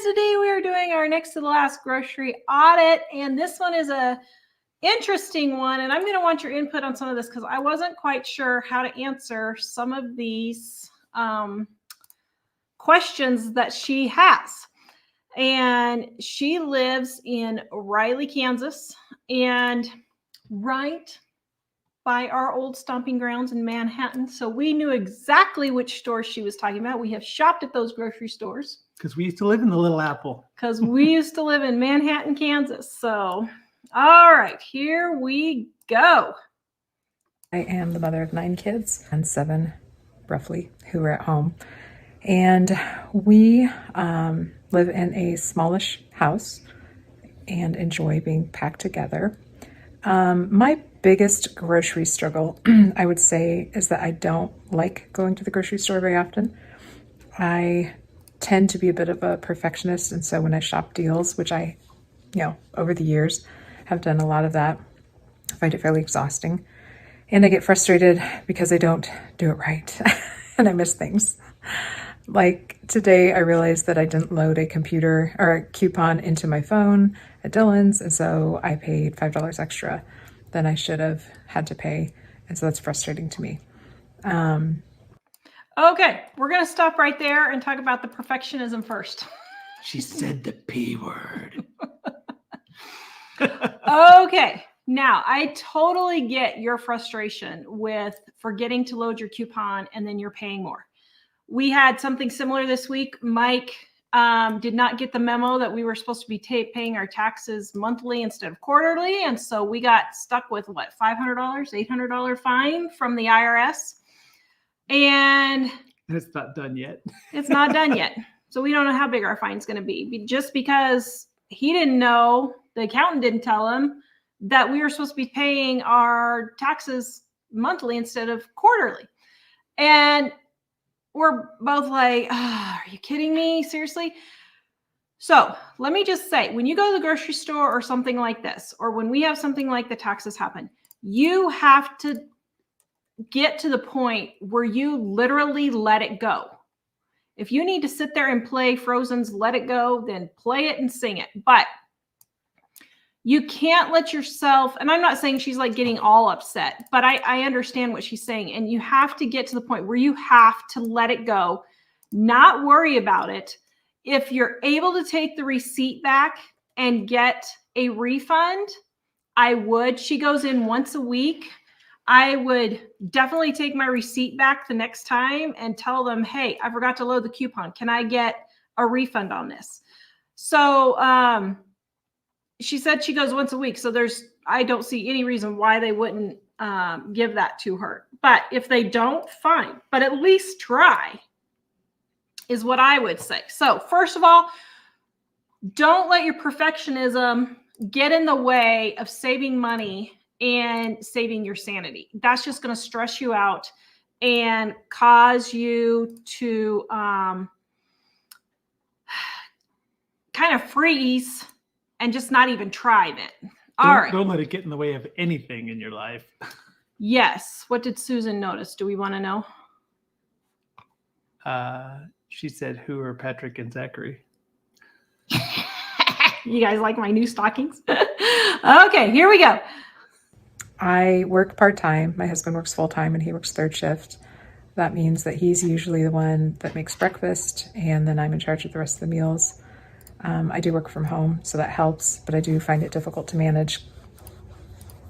Today we are doing our next to the last grocery audit, and this one is a interesting one, and I'm going to want your input on some of this because I wasn't quite sure how to answer some of these questions that she has. And she lives in Riley, Kansas, and right by our old stomping grounds in Manhattan. So we knew exactly which store she was talking about. We have shopped at those grocery stores. Because we used to live in the Little Apple. Because we used to live in Manhattan, Kansas. So, all right, here we go. I am the mother of 9 kids and 7, roughly, who are at home. And we live in a smallish house and enjoy being packed together. My biggest grocery struggle, I would say, is that I don't like going to the grocery store very often. I tend to be a bit of a perfectionist, and so when I shop deals, which I, over the years have done a lot of that, I find it fairly exhausting. And I get frustrated because I don't do it right and I miss things. Like today, I realized that I didn't load a computer or a coupon into my phone at Dillon's, and so I paid $5 extra than I should have had to pay, and so that's frustrating to me. Okay, we're going to stop right there and talk about the perfectionism first. She said the P word. Okay, now I totally get your frustration with forgetting to load your coupon and then you're paying more. We had something similar this week. Mike did not get the memo that we were supposed to be paying our taxes monthly instead of quarterly. And so we got stuck with what, $500, $800 fine from the IRS. And it's not done yet. It's not done yet. So we don't know how big our fine is going to be. Just because he didn't know, the accountant didn't tell him that we were supposed to be paying our taxes monthly instead of quarterly. And we're both like, are you kidding me? Seriously? So let me just say, when you go to the grocery store or something like this, or when we have something like the taxes happen, you have to get to the point where you literally let it go. If you need to sit there and play Frozen's Let It Go, then play it and sing it. But you can't let yourself, and I'm not saying she's like getting all upset, but I understand what she's saying. And you have to get to the point where you have to let it go, not worry about it. If you're able to take the receipt back and get a refund, I would. She goes in once a week. I would definitely take my receipt back the next time and tell them, hey, I forgot to load the coupon. Can I get a refund on this? So she said she goes once a week. So I don't see any reason why they wouldn't give that to her. But if they don't, fine. But at least try is what I would say. So first of all, don't let your perfectionism get in the way of saving money and saving your sanity. That's just going to stress you out and cause you to kind of freeze and just not even try then. All right. Don't let it get in the way of anything in your life. Yes. What did Susan notice? Do we want to know? She said, who are Patrick and Zachary? You guys like my new stockings? Okay, here we go. I work part-time. My husband works full-time and he works 3rd shift. That means that he's usually the one that makes breakfast, and then I'm in charge of the rest of the meals. I do work from home, so that helps, but I do find it difficult to manage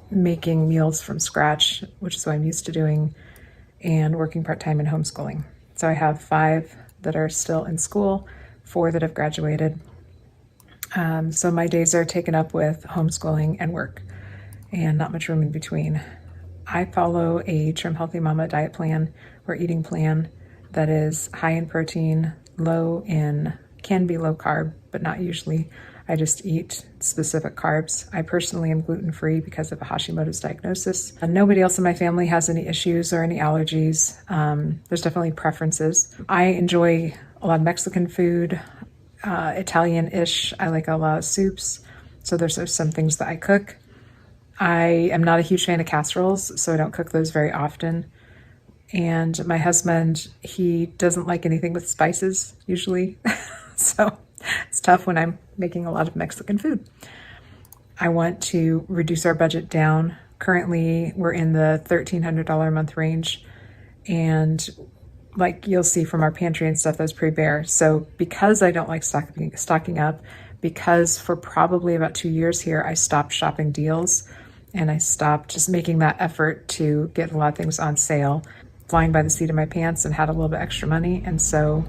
making meals from scratch, which is what I'm used to doing, and working part-time in homeschooling. So I have 5 that are still in school, 4 that have graduated. So my days are taken up with homeschooling and work, and not much room in between. I follow a Trim Healthy Mama diet plan or eating plan that is high in protein, can be low carb, but not usually. I just eat specific carbs. I personally am gluten-free because of a Hashimoto's diagnosis. And nobody else in my family has any issues or any allergies. There's definitely preferences. I enjoy a lot of Mexican food, Italian-ish. I like a lot of soups. So there's some things that I cook. I am not a huge fan of casseroles, so I don't cook those very often. And my husband, he doesn't like anything with spices usually. So It's tough when I'm making a lot of Mexican food. I want to reduce our budget down. Currently, we're in the $1,300 a month range, and like you'll see from our pantry and stuff, that's pretty bare. So because I don't like stocking up, because for probably about 2 years here, I stopped shopping deals and I stopped just making that effort to get a lot of things on sale, flying by the seat of my pants, and had a little bit extra money. And so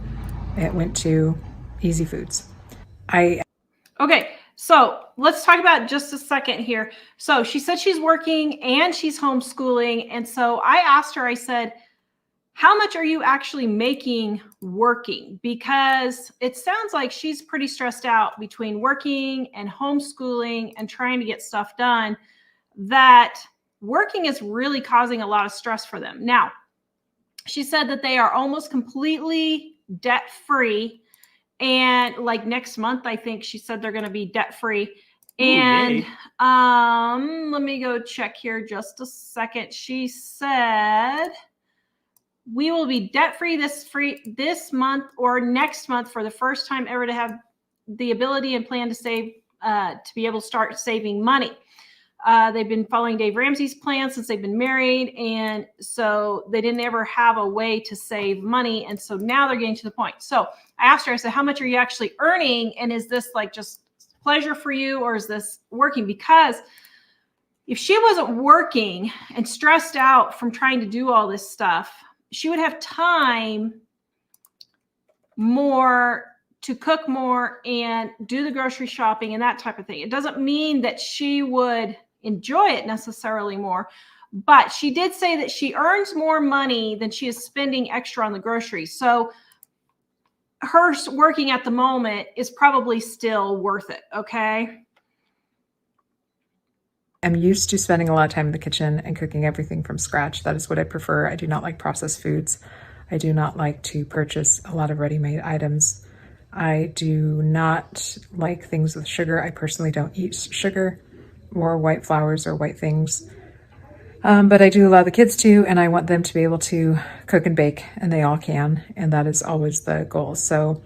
it went to easy foods. Okay, so let's talk about just a second here. So she said she's working and she's homeschooling. And so I asked her, I said, how much are you actually making working? Because it sounds like she's pretty stressed out between working and homeschooling and trying to get stuff done, that working is really causing a lot of stress for them. Now, she said that they are almost completely debt free. And like next month, I think she said they're going to be debt free. And let me go check here just a second. She said we will be debt free this month or next month for the first time ever to have the ability and plan to save, to be able to start saving money. They've been following Dave Ramsey's plan since they've been married. And so they didn't ever have a way to save money. And so now they're getting to the point. So I asked her, I said, how much are you actually earning? And is this like just pleasure for you, or is this working? Because if she wasn't working and stressed out from trying to do all this stuff, she would have time more to cook more and do the grocery shopping and that type of thing. It doesn't mean that she would enjoy it necessarily more, but she did say that she earns more money than she is spending extra on the groceries. So her working at the moment is probably still worth it. Okay. I'm used to spending a lot of time in the kitchen and cooking everything from scratch. That is what I prefer. I do not like processed foods. I do not like to purchase a lot of ready-made items. I do not like things with sugar. I personally don't eat sugar or white flours or white things. But I do allow the kids to, and I want them to be able to cook and bake, and they all can, and that is always the goal. So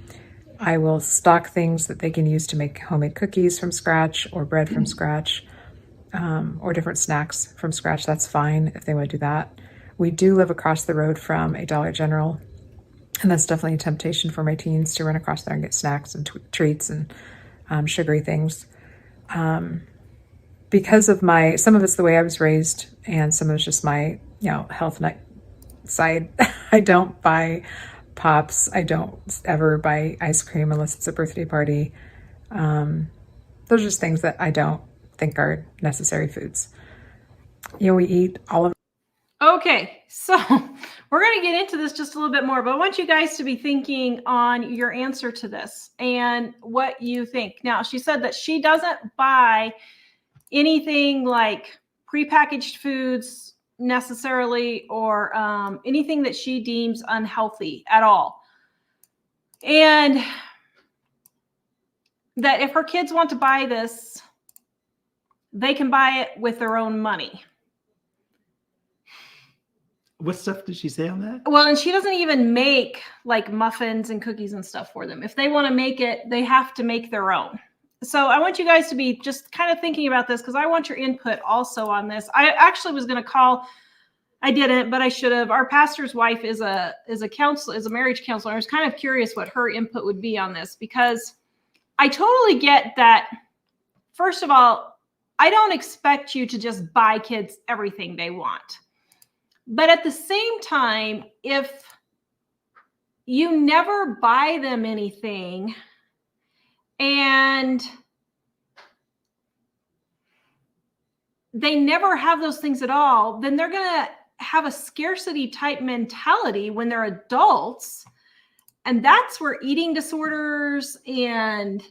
I will stock things that they can use to make homemade cookies from scratch or bread from scratch. Or different snacks from scratch. That's fine if they want to do that. We do live across the road from a Dollar General, and that's definitely a temptation for my teens to run across there and get snacks and treats and sugary things. Because of some of it's the way I was raised, and some of it's just my, health nut side. I don't buy pops. I don't ever buy ice cream unless it's a birthday party. Those are just things that I don't think are necessary foods. We eat all of. Okay, so we're going to get into this just a little bit more, but I want you guys to be thinking on your answer to this and what you think. Now, she said that she doesn't buy anything like prepackaged foods necessarily, or anything that she deems unhealthy at all. And that if her kids want to buy this, they can buy it with their own money. What stuff did she say on that? Well, and she doesn't even make like muffins and cookies and stuff for them. If they want to make it, they have to make their own. So I want you guys to be just kind of thinking about this, because I want your input also on this. I actually was going to call, I didn't, but I should have. Our pastor's wife is a marriage counselor. I was kind of curious what her input would be on this, because I totally get that. First of all, I don't expect you to just buy kids everything they want. But at the same time, if you never buy them anything and they never have those things at all, then they're going to have a scarcity type mentality when they're adults. And that's where eating disorders and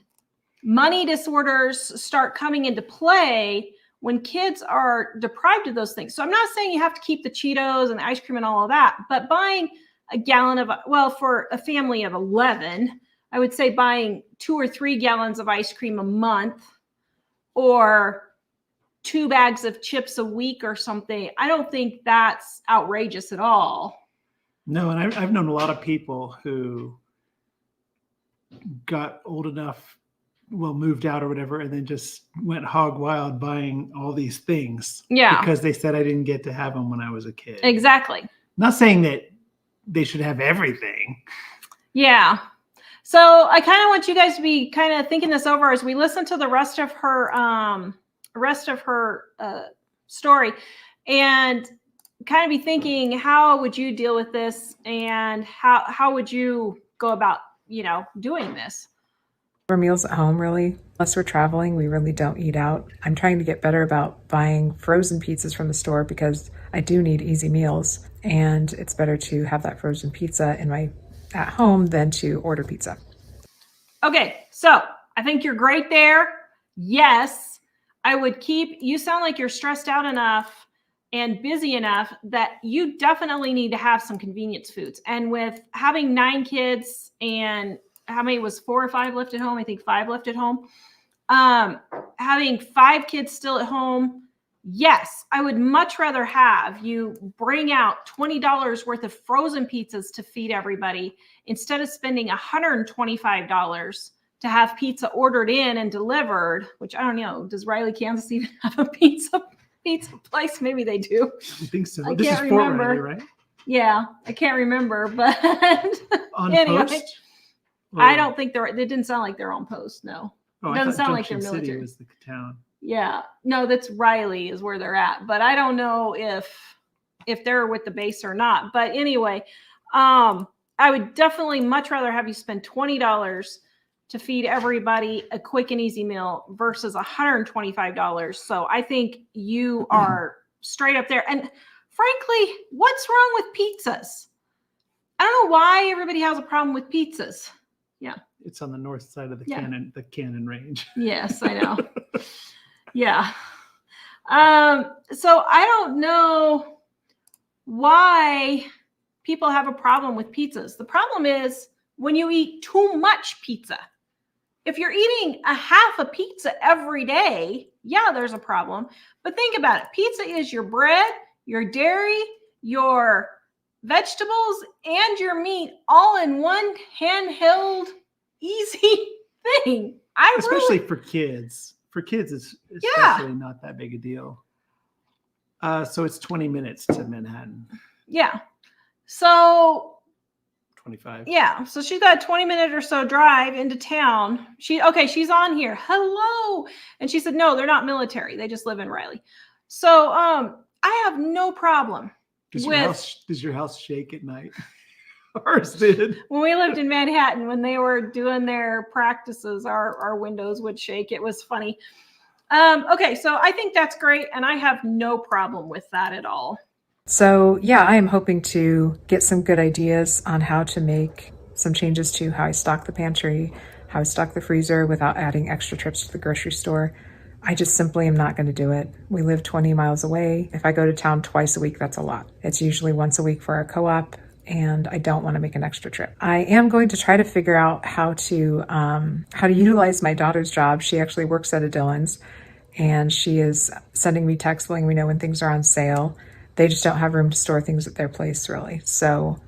money disorders start coming into play, when kids are deprived of those things. So I'm not saying you have to keep the Cheetos and the ice cream and all of that, but buying a gallon of, for a family of 11, I would say buying 2 or 3 gallons of ice cream a month, or 2 bags of chips a week or something. I don't think that's outrageous at all. No, and I've known a lot of people who got old enough moved out or whatever, and then just went hog wild buying all these things. Yeah. Because they said I didn't get to have them when I was a kid. Exactly. Not saying that they should have everything. Yeah. So I kind of want you guys to be kind of thinking this over as we listen to the rest of her story, and kind of be thinking, how would you deal with this, and how would you go about, doing this? For meals at home, really. Unless we're traveling, we really don't eat out. I'm trying to get better about buying frozen pizzas from the store because I do need easy meals, and it's better to have that frozen pizza at home than to order pizza. Okay, so I think you're great there. Yes, I would you sound like you're stressed out enough and busy enough that you definitely need to have some convenience foods. And with having 9 kids, and how many was 4 or 5 left at home? I think 5 left at home. Having 5 kids still at home, yes, I would much rather have you bring out $20 worth of frozen pizzas to feed everybody instead of spending $125 to have pizza ordered in and delivered, which I don't know. Does Riley, Kansas even have a pizza place? Maybe they do. I think so. I This is can't Fort remember. Riley, right? Yeah, I can't remember, but On anyway, post? I don't think they didn't sound like they're on post. No. Oh, doesn't I thought sound like Junction they're City military. was the town. Yeah, no, that's Riley is where they're at, but I don't know if they're with the base or not. But anyway, I would definitely much rather have you spend $20 to feed everybody a quick and easy meal versus $125. So I think you are straight up there. And frankly, what's wrong with pizzas? I don't know why everybody has a problem with pizzas. Yeah. It's on the north side of the Yeah. Cannon Range. Yes, I know. Yeah. So I don't know why people have a problem with pizzas. The problem is when you eat too much pizza. If you're eating a half a pizza every day, yeah, there's a problem. But think about it. Pizza is your bread, your dairy, your vegetables, and your meat all in one handheld, easy thing. Especially for kids. For kids, it's especially not that big a deal. So it's 20 minutes to Manhattan. Yeah. So 25. yeah. So she's got a 20-minute or so drive into town. She's on here. Hello. And she said, no, they're not military. They just live in Riley. So I have no problem. Does your house shake at night? Ours did. When we lived in Manhattan, when they were doing their practices, our windows would shake. It was funny. Okay, so I think that's great, and I have no problem with that at all. So yeah, I am hoping to get some good ideas on how to make some changes to how I stock the pantry, how I stock the freezer without adding extra trips to the grocery store. I just simply am not going to do it. We live 20 miles away. If I go to town twice a week, that's a lot. It's usually once a week for our co-op, and I don't want to make an extra trip. I am going to try to figure out how to utilize my daughter's job. She actually works at a Dillon's, and she is sending me texts letting me know when things are on sale. They just don't have room to store things at their place, really. So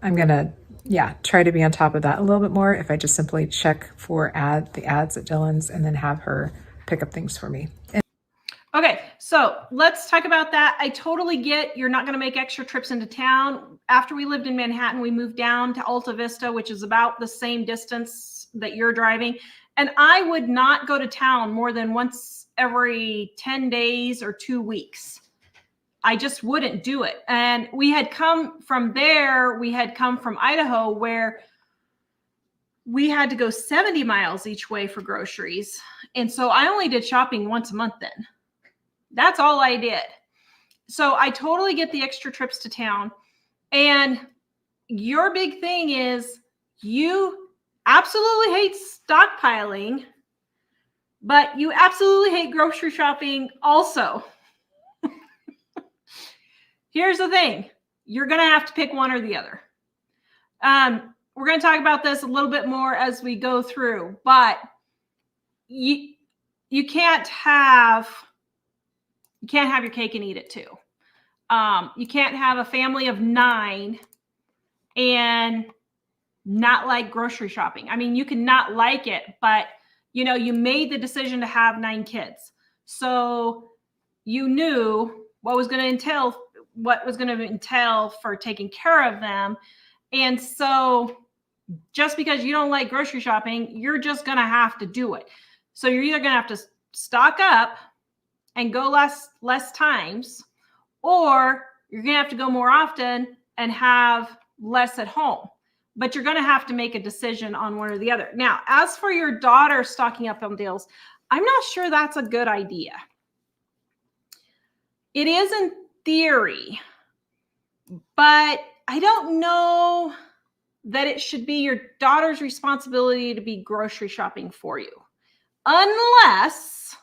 I'm going to, try to be on top of that a little bit more if I just simply check for the ads at Dillon's and then have her pick up things for me. Okay, so let's talk about that. I totally get you're not going to make extra trips into town. After we lived in Manhattan, we moved down to Alta Vista, which is about the same distance that you're driving. And I would not go to town more than once every 10 days or 2 weeks. I just wouldn't do it. And we had come from Idaho, where we had to go 70 miles each way for groceries. And so I only did shopping once a month then. That's all I did. So I totally get the extra trips to town. And your big thing is you absolutely hate stockpiling, but you absolutely hate grocery shopping also. Here's the thing. You're going to have to pick one or the other. We're going to talk about this a little bit more as we go through, but you can't have your cake and eat it too. You can't have a family of 9 and not like grocery shopping. I mean, you can not like it, but you made the decision to have 9 kids. So you knew what was going to entail for taking care of them. And so just because you don't like grocery shopping, you're just going to have to do it. So you're either going to have to stock up and go less times, or you're going to have to go more often and have less at home. But you're going to have to make a decision on one or the other. Now, as for your daughter stocking up on deals, I'm not sure that's a good idea. It is in theory, but I don't know that it should be your daughter's responsibility to be grocery shopping for you. Unless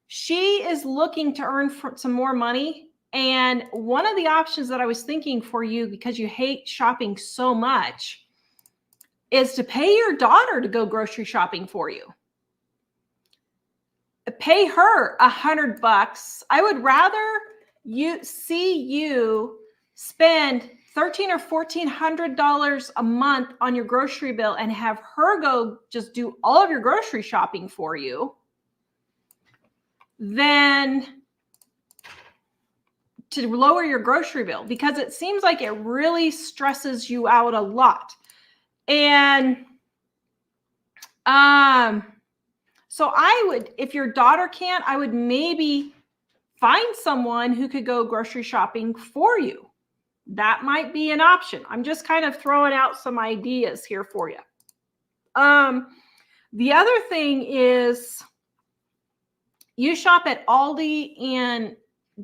she is looking to earn some more money. And one of the options that I was thinking for you, because you hate shopping so much, is to pay your daughter to go grocery shopping for you. Pay her $100. I would rather you spend $1,300 or $1,400 a month on your grocery bill and have her go just do all of your grocery shopping for you than to lower your grocery bill, because it seems like it really stresses you out a lot. And so I would, if your daughter can't, I would maybe find someone who could go grocery shopping for you. That might be an option. I'm just kind of throwing out some ideas here for you. The other thing is, you shop at Aldi and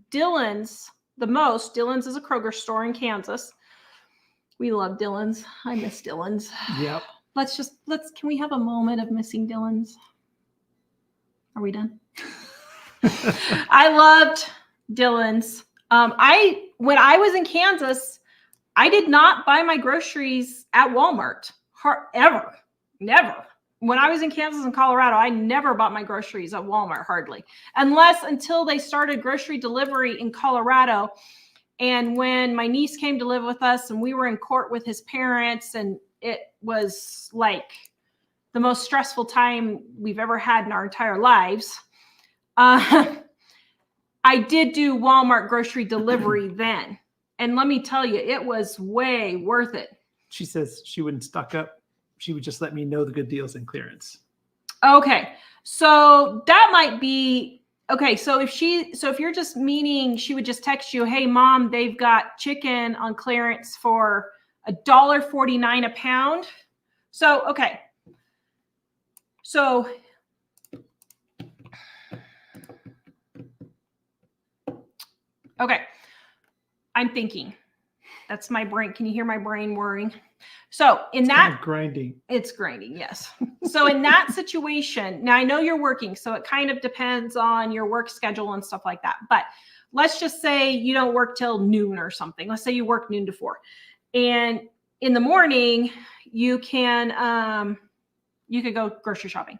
Dillon's the most. Dillon's is a Kroger store in Kansas. We love Dillon's. I miss Dillon's. Yep. Can we have a moment of missing Dillon's? Are we done? I loved Dillon's. When I was in Kansas, I did not buy my groceries at Walmart ever. Never. When I was in Kansas and Colorado, I never bought my groceries at Walmart, hardly, until they started grocery delivery in Colorado. And when my niece came to live with us and we were in court with his parents, and it was like the most stressful time we've ever had in our entire lives. I did do Walmart grocery delivery then. And let me tell you, it was way worth it. She says she wouldn't stock up. She would just let me know the good deals and clearance. Okay. So that might be, okay. So if you're just meaning she would just text you, hey mom, they've got chicken on clearance for $1.49 a pound. So, okay. So okay. I'm thinking. That's my brain. Can you hear my brain whirring? So in that, kind of grinding. It's grinding, yes. So in that situation, now I know you're working, so it kind of depends on your work schedule and stuff like that. But let's just say you don't work till noon or something. Let's say you work noon to 4. And in the morning, you could go grocery shopping.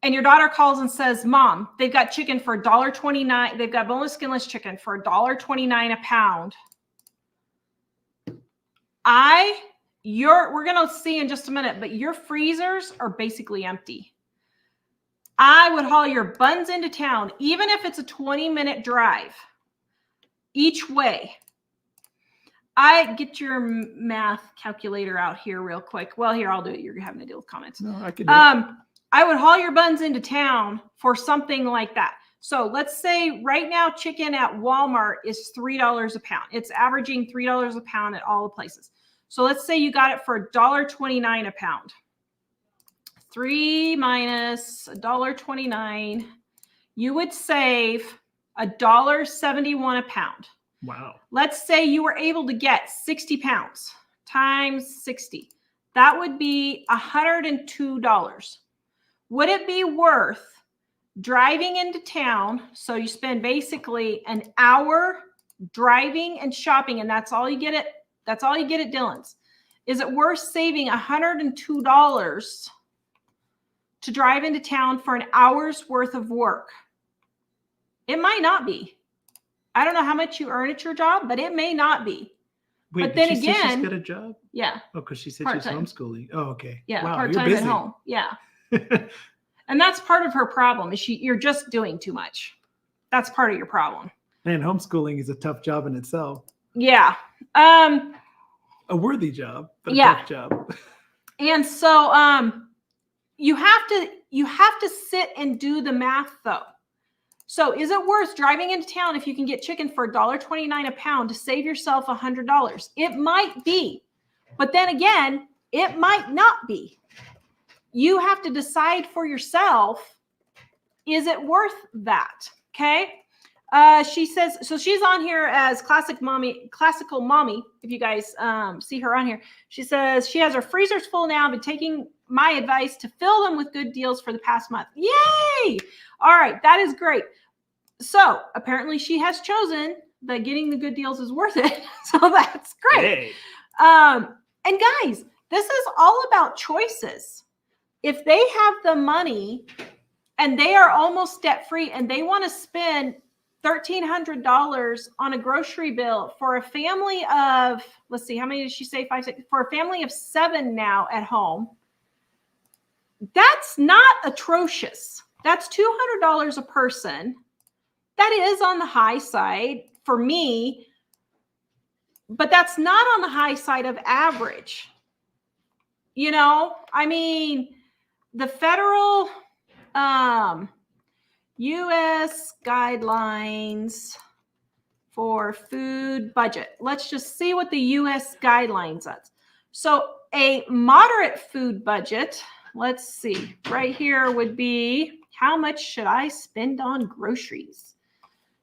And your daughter calls and says, Mom, they've got chicken for $1.29. They've got boneless, skinless chicken for $1.29 a pound. We're going to see in just a minute, but your freezers are basically empty. I would haul your buns into town, even if it's a 20-minute drive each way. I get your math calculator out here real quick. Well, here, I'll do it. You're having to deal with comments. No, I can do it. I would haul your buns into town for something like that. So let's say right now chicken at Walmart is $3 a pound. It's averaging $3 a pound at all the places. So let's say you got it for $1.29 a pound. 3 minus $1.29, you would save $1.71 a pound. Wow. Let's say you were able to get 60 pounds times 60. That would be $102. Would it be worth driving into town? So you spend basically an hour driving and shopping, and that's all you get at Dillon's. Is it worth saving $102 to drive into town for an hour's worth of work? It might not be. I don't know how much you earn at your job, but it may not be. Wait, But did then she say she's again- got a job? Yeah. Oh, because she said Part-time. she's homeschooling. Oh, okay. Yeah. Wow, Part-time you're at busy. home. Yeah. And that's part of her problem is you're just doing too much. That's part of your problem. And homeschooling is a tough job in itself. Yeah. A worthy job, but a Yeah. tough job. And so you have to sit and do the math though. So is it worth driving into town if you can get chicken for $1.29 a pound to save yourself $100? It might be, but then again, it might not be. You have to decide for yourself, is it worth that? Okay. She says, so she's on here as classical mommy. If you guys see her on here, she says she has her freezers full now, been taking my advice to fill them with good deals for the past month. Yay. All right. That is great. So apparently she has chosen that getting the good deals is worth it. So that's great. Hey. And guys, this is all about choices. If they have the money and they are almost debt free and they want to spend $1,300 on a grocery bill for a family of, let's see, how many did she say? 5, 6, for a family of 7 now at home. That's not atrocious. That's $200 a person. That is on the high side for me, but that's not on the high side of average. You know, I mean, the federal U.S. guidelines for food budget. Let's just see what the U.S. guidelines are. So a moderate food budget, let's see, right here would be how much should I spend on groceries?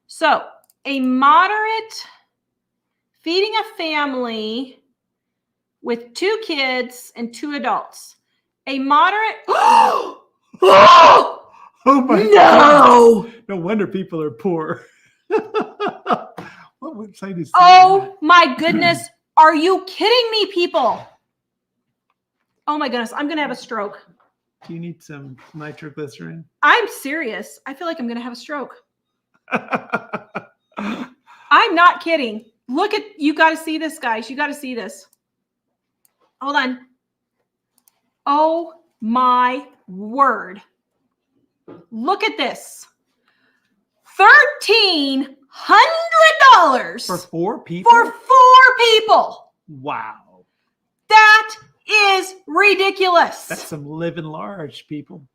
So a moderate feeding a family with 2 kids and 2 adults. A moderate. Oh my No. God. No wonder people are poor. What website is that? Oh my goodness. Are you kidding me, people? Oh my goodness. I'm going to have a stroke. Do you need some nitroglycerin? I'm serious. I feel like I'm going to have a stroke. I'm not kidding. Look at, you got to see this, guys. You got to see this. Hold on. Oh my word. Look at this. $1,300 For 4 people? for 4 people. Wow. That is ridiculous. That's some living large, people.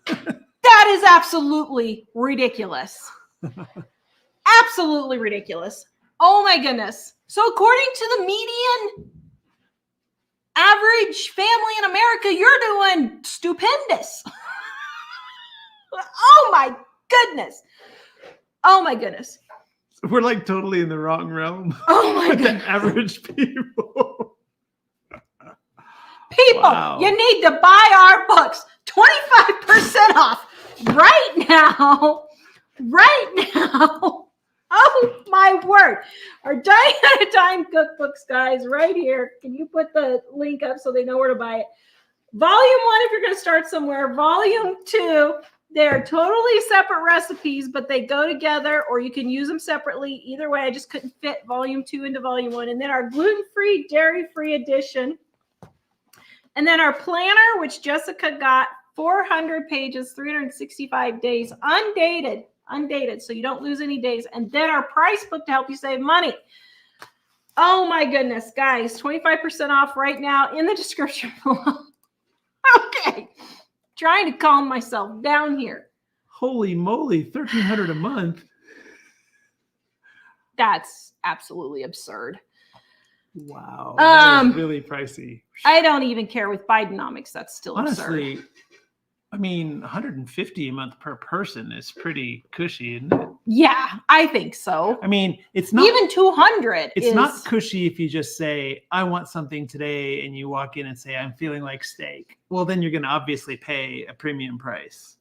That is absolutely ridiculous. Absolutely ridiculous. Oh my goodness. So according to the median average family in America, you're doing stupendous. Oh my goodness. Oh my goodness. We're like totally in the wrong realm. Oh my With the goodness. average people. People, Wow. you need to buy our books. 25% off right now. Right now. Oh my word. Our Dine at a Time cookbooks, guys, right here. Can you put the link up so they know where to buy it? Volume 1, if you're going to start somewhere. Volume 2, they're totally separate recipes, but they go together, or you can use them separately. Either way, I just couldn't fit Volume 2 into Volume 1. And then our gluten-free, dairy-free edition. And then our planner, which Jessica got, 400 pages, 365 days, undated, so you don't lose any days. And then our price book to help you save money. Oh my goodness, guys, 25% off right now in the description below. Okay, trying to calm myself down here. Holy moly, $1,300 a month. That's absolutely absurd. Wow. That is Um, really pricey. I don't even care with Bidenomics. That's still absurd. Honestly, I mean, $150 a month per person is pretty cushy, isn't it? Yeah, I think so. I mean, it's not Even 200 it's is not cushy if you just say, I want something today, and you walk in and say, I'm feeling like steak. Well, then you're going to obviously pay a premium price.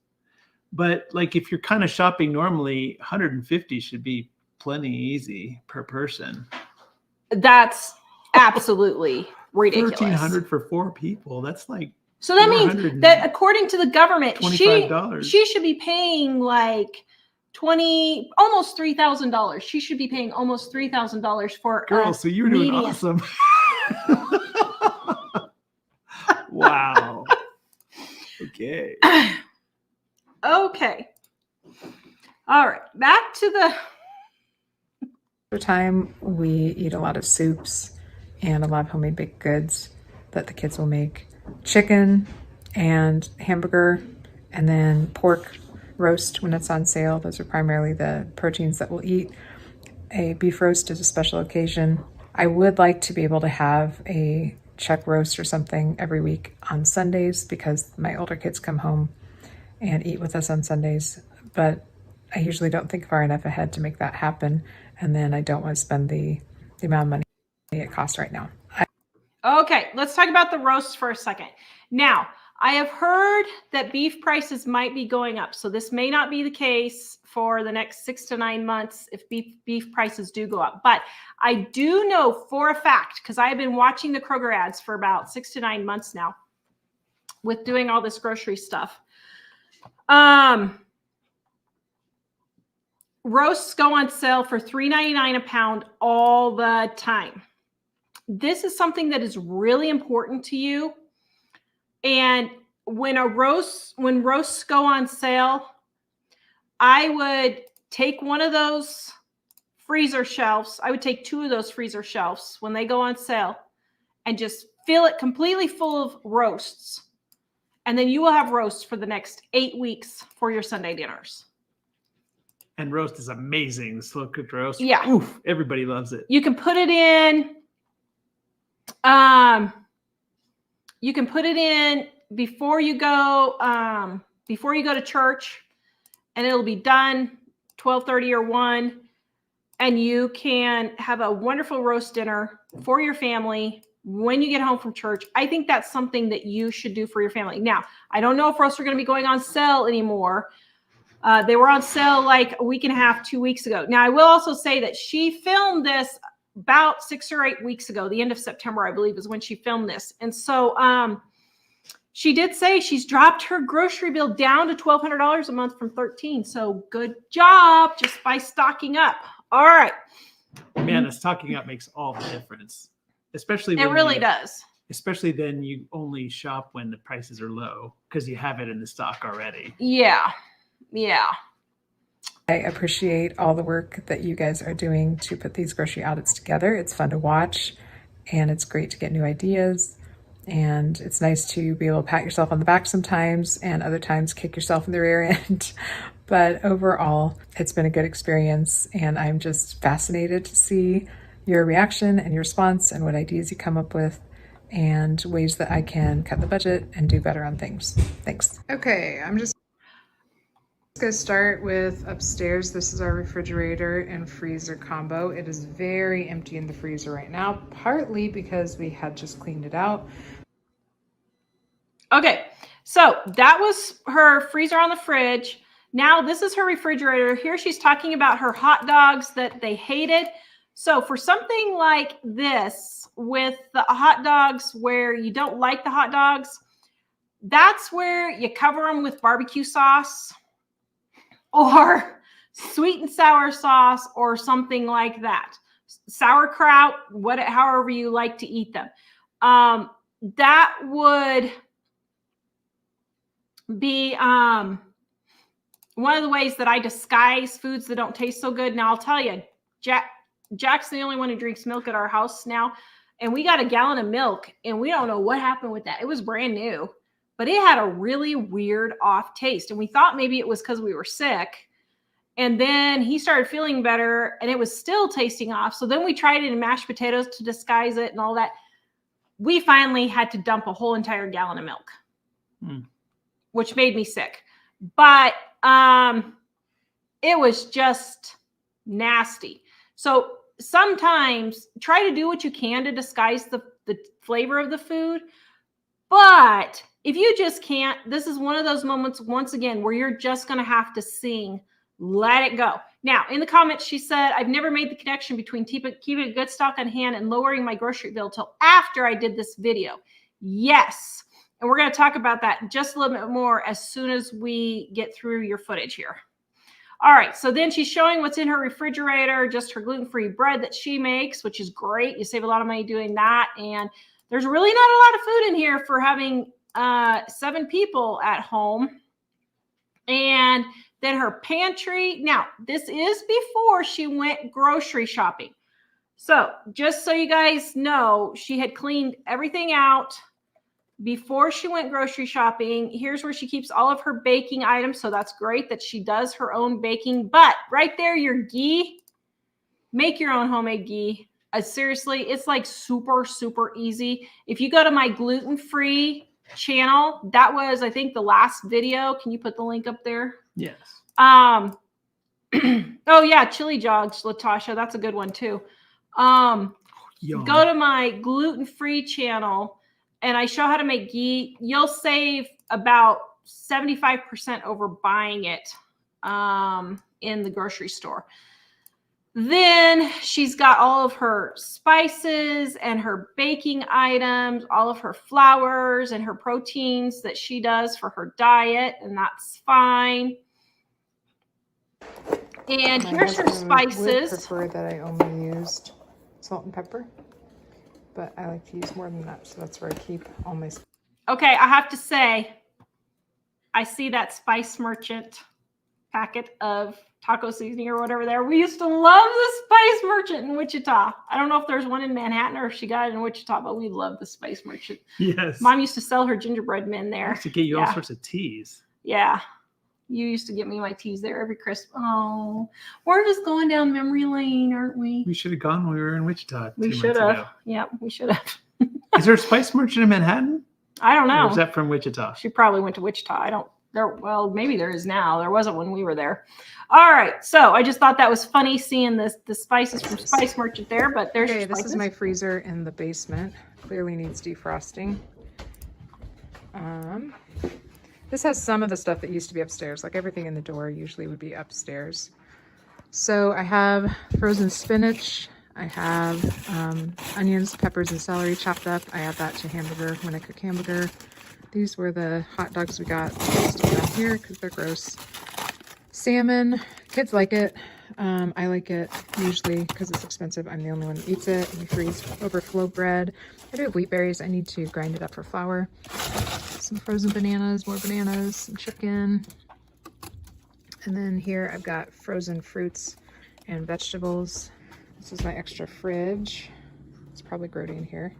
But like if you're kind of shopping normally, 150 should be plenty easy per person. That's absolutely ridiculous. 1,300 for 4 people. That's like So that means that according to the government, $25. she should be paying like almost $3,000. She should be paying almost $3,000 for Girl, so you're doing medium. awesome. Wow. Okay. Okay. All right. Back to the time, we eat a lot of soups and a lot of homemade baked goods that the kids will make. Chicken and hamburger, and then pork roast when it's on sale. Those are primarily the proteins that we'll eat. A beef roast is a special occasion. I would like to be able to have a chuck roast or something every week on Sundays because my older kids come home and eat with us on Sundays, but I usually don't think far enough ahead to make that happen. And then I don't want to spend the amount of money it costs right now. Okay, let's talk about the roasts for a second. Now, I have heard that beef prices might be going up. So this may not be the case for the next 6 to 9 months if beef prices do go up. But I do know for a fact, because I've been watching the Kroger ads for about 6 to 9 months now with doing all this grocery stuff. Roasts go on sale for $3.99 a pound all the time. This is something that is really important to you. And when roasts go on sale, I would take one of those freezer shelves. I would take 2 of those freezer shelves when they go on sale and just fill it completely full of roasts. And then you will have roasts for the next 8 weeks for your Sunday dinners. And roast is amazing. The slow cooked roast. Yeah. Oof, everybody loves it. You can put it in. You can put it in before you go to church, and it'll be done 12:30 or 1. And you can have a wonderful roast dinner for your family when you get home from church. I think that's something that you should do for your family. Now, I don't know if roasts are going to be going on sale anymore. They were on sale like a week and a half, 2 weeks ago. Now, I will also say that she filmed this about 6 or 8 weeks ago. The end of September, I believe, is when she filmed this. And so she did say she's dropped her grocery bill down to $1,200 a month from $1,300. So good job just by stocking up. All right. Man, the stocking up makes all the difference, especially It really does. Especially then you only shop when the prices are low because you have it in the stock already. Yeah. Yeah. I appreciate all the work that you guys are doing to put these grocery audits together. It's fun to watch, and it's great to get new ideas. And it's nice to be able to pat yourself on the back sometimes, and other times kick yourself in the rear end. But overall, it's been a good experience, and I'm just fascinated to see your reaction and your response and what ideas you come up with and ways that I can cut the budget and do better on things. Thanks. Okay, I'm just going to start with upstairs. This is our refrigerator and freezer combo. It is very empty in the freezer right now, partly because we had just cleaned it out. Okay, so that was her freezer on the fridge. Now this is her refrigerator. Here she's talking about her hot dogs that they hated. So for something like this with the hot dogs where you don't like the hot dogs, that's where you cover them with barbecue sauce or sweet and sour sauce or something like that. Sauerkraut, however you like to eat them. That would be one of the ways that I disguise foods that don't taste so good. Now I'll tell you, Jack's the only one who drinks milk at our house now. And we got a gallon of milk and we don't know what happened with that. It was brand new, but it had a really weird off taste. And we thought maybe it was because we were sick. And then he started feeling better and it was still tasting off. So then we tried it in mashed potatoes to disguise it and all that. We finally had to dump a whole entire gallon of milk, which made me sick. But it was just nasty. So sometimes try to do what you can to disguise the flavor of the food. But if you just can't, this is one of those moments, once again, where you're just going to have to sing, let it go. Now, in the comments, she said, I've never made the connection between keeping a good stock on hand and lowering my grocery bill till after I did this video. Yes. And we're going to talk about that just a little bit more as soon as we get through your footage here. All right, so then she's showing what's in her refrigerator, just her gluten-free bread that she makes, which is great. You save a lot of money doing that. And there's really not a lot of food in here for having 7 people at home. And then her pantry. Now, this is before she went grocery shopping. So just so you guys know, she had cleaned everything out before she went grocery shopping. Here's where she keeps all of her baking items. So that's great that she does her own baking. But right there, your ghee, make your own homemade ghee. Seriously, it's like super, super easy. If you go to my gluten-free channel, that was, I think, the last video. Can you put the link up there? Yes. Oh yeah, chili jogs, Latasha. That's a good one too. Go to my gluten-free channel and I show how to make ghee. You'll save about 75% over buying it in the grocery store. Then she's got all of her spices and her baking items, all of her flours and her proteins that she does for her diet, and that's fine. And here's her spices. I would prefer that I only used salt and pepper, but I like to use more than that, so that's where I keep all my. Okay, I have to say, I see that Spice Merchant packet of taco seasoning or whatever there. We used to love the Spice Merchant in Wichita. I don't know if there's one in Manhattan or if she got it in Wichita, but we love the Spice Merchant. Yes. Mom used to sell her gingerbread men there. I used to get you all sorts of teas. Yeah. You used to get me my teas there every Christmas. Oh, we're just going down memory lane, aren't we? We should have gone when we were in Wichita. We should have. Yeah, we should have. Is there a Spice Merchant in Manhattan? I don't know. Or is that from Wichita? She probably went to Wichita. I don't. Well, maybe there is now. There wasn't when we were there. All right. So I just thought that was funny seeing the spices from Spice Merchant there. But there's okay. This is my freezer in the basement. Clearly needs defrosting. This has some of the stuff that used to be upstairs. Like everything in the door usually would be upstairs. So I have frozen spinach. I have onions, peppers, and celery chopped up. I add that to hamburger when I cook hamburger. These were the hot dogs we got. I'll stick them here because they're gross. Salmon. Kids like it. I like it usually because it's expensive. I'm the only one who eats it. We freeze overflow bread. I do have wheat berries. I need to grind it up for flour. Some frozen bananas, more bananas, some chicken. And then here I've got frozen fruits and vegetables. This is my extra fridge. It's probably grody in here.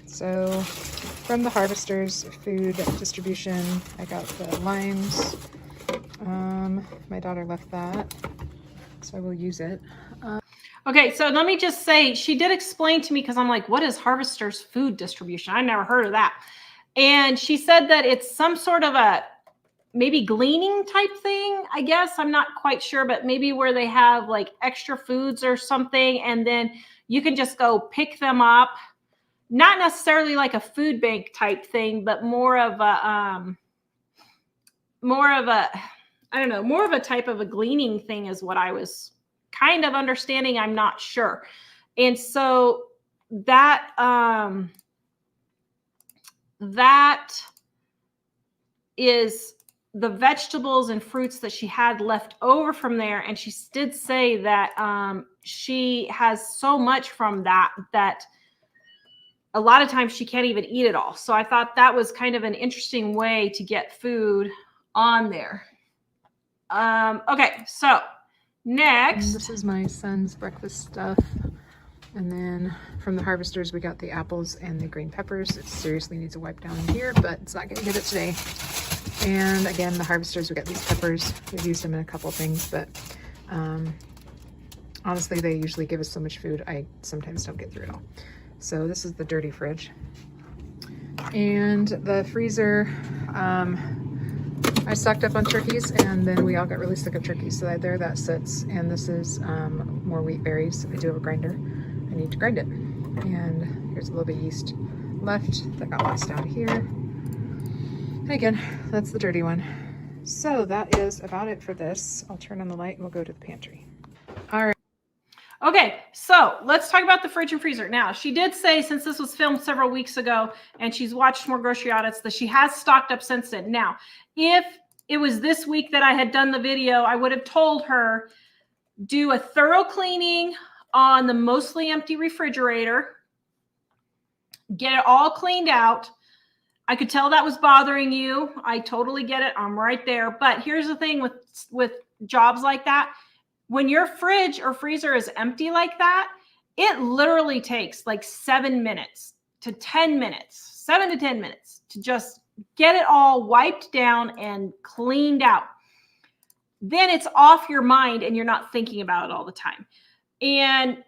So from the Harvester's food distribution, I got the limes. My daughter left that, so I will use it. Okay, so let me just say, she did explain to me, because I'm like, what is Harvester's food distribution? I never heard of that. And she said that it's some sort of a maybe gleaning type thing, I guess. I'm not quite sure, but maybe where they have like extra foods or something, and then you can just go pick them up. Not necessarily like a food bank type thing, but more of a I don't know, more of a type of a gleaning thing is what I was kind of understanding. I'm not sure. And so that that is the vegetables and fruits that she had left over from there. And she did say that she has so much from that a lot of times she can't even eat it all. So I thought that was kind of an interesting way to get food on there. Okay, so next. And this is my son's breakfast stuff. And then from the Harvesters, we got the apples and the green peppers. It seriously needs a wipe down in here, but it's not gonna get it today. And again, the Harvesters, we got these peppers. We've used them in a couple of things, but honestly, they usually give us so much food, I sometimes don't get through it all. So this is the dirty fridge. And the freezer, I stocked up on turkeys, and then we all got really sick of turkeys, so there that sits. And this is more wheat berries. I do have a grinder. I need to grind it. And here's a little bit of yeast left that got lost down here. And again, that's the dirty one. So that is about it for this. I'll turn on the light and we'll go to the pantry. All right. Okay, so let's talk about the fridge and freezer. Now, she did say, since this was filmed several weeks ago and she's watched more grocery audits, that she has stocked up since then. Now, if it was this week that I had done the video, I would have told her, do a thorough cleaning on the mostly empty refrigerator, get it all cleaned out. I could tell that was bothering you. I totally get it. I'm right there. But here's the thing with jobs like that. When your fridge or freezer is empty like that, it literally takes like 7 minutes to 10 minutes, 7 to 10 minutes to just get it all wiped down and cleaned out. Then it's off your mind and you're not thinking about it all the time. And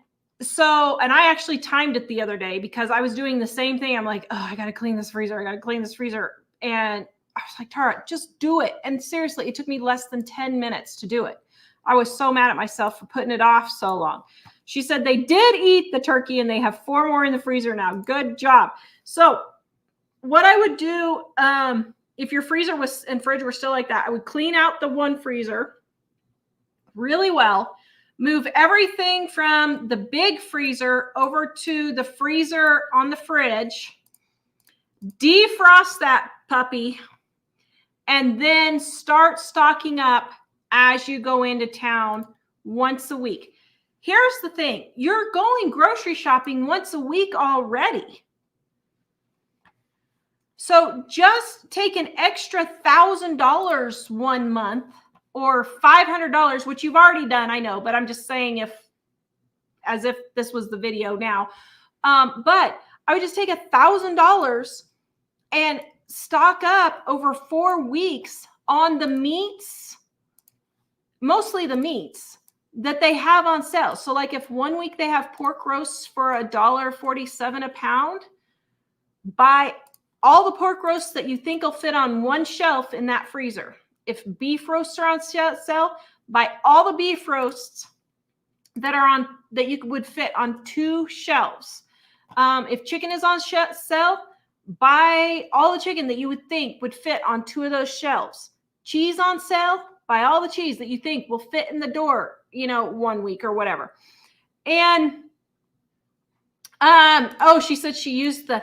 so, and I actually timed it the other day because I was doing the same thing. I'm like, oh, I got to clean this freezer. I got to clean this freezer. And I was like, Tara, just do it. And seriously, it took me less than 10 minutes to do it. I was so mad at myself for putting it off so long. She said they did eat the turkey and they have 4 more in the freezer now. Good job. So what I would do, if your freezer was and fridge were still like that, I would clean out the one freezer really well, move everything from the big freezer over to the freezer on the fridge, defrost that puppy, and then start stocking up as you go into town once a week. Here's the thing. You're going grocery shopping once a week already. So just take an extra $1,000 one month or $500, which you've already done, I know, but I'm just saying as if this was the video now. But I would just take $1,000 and stock up over 4 weeks on the meats, mostly the meats that they have on sale. So like if 1 week they have pork roasts for $1.47 a pound, buy all the pork roasts that you think will fit on one shelf in that freezer. If beef roasts are on sale, buy all the beef roasts that you would fit on 2 shelves. If chicken is on sale, buy all the chicken that you would think would fit on 2 of those shelves. Cheese on sale, buy all the cheese that you think will fit in the door, 1 week or whatever. And, she said she used the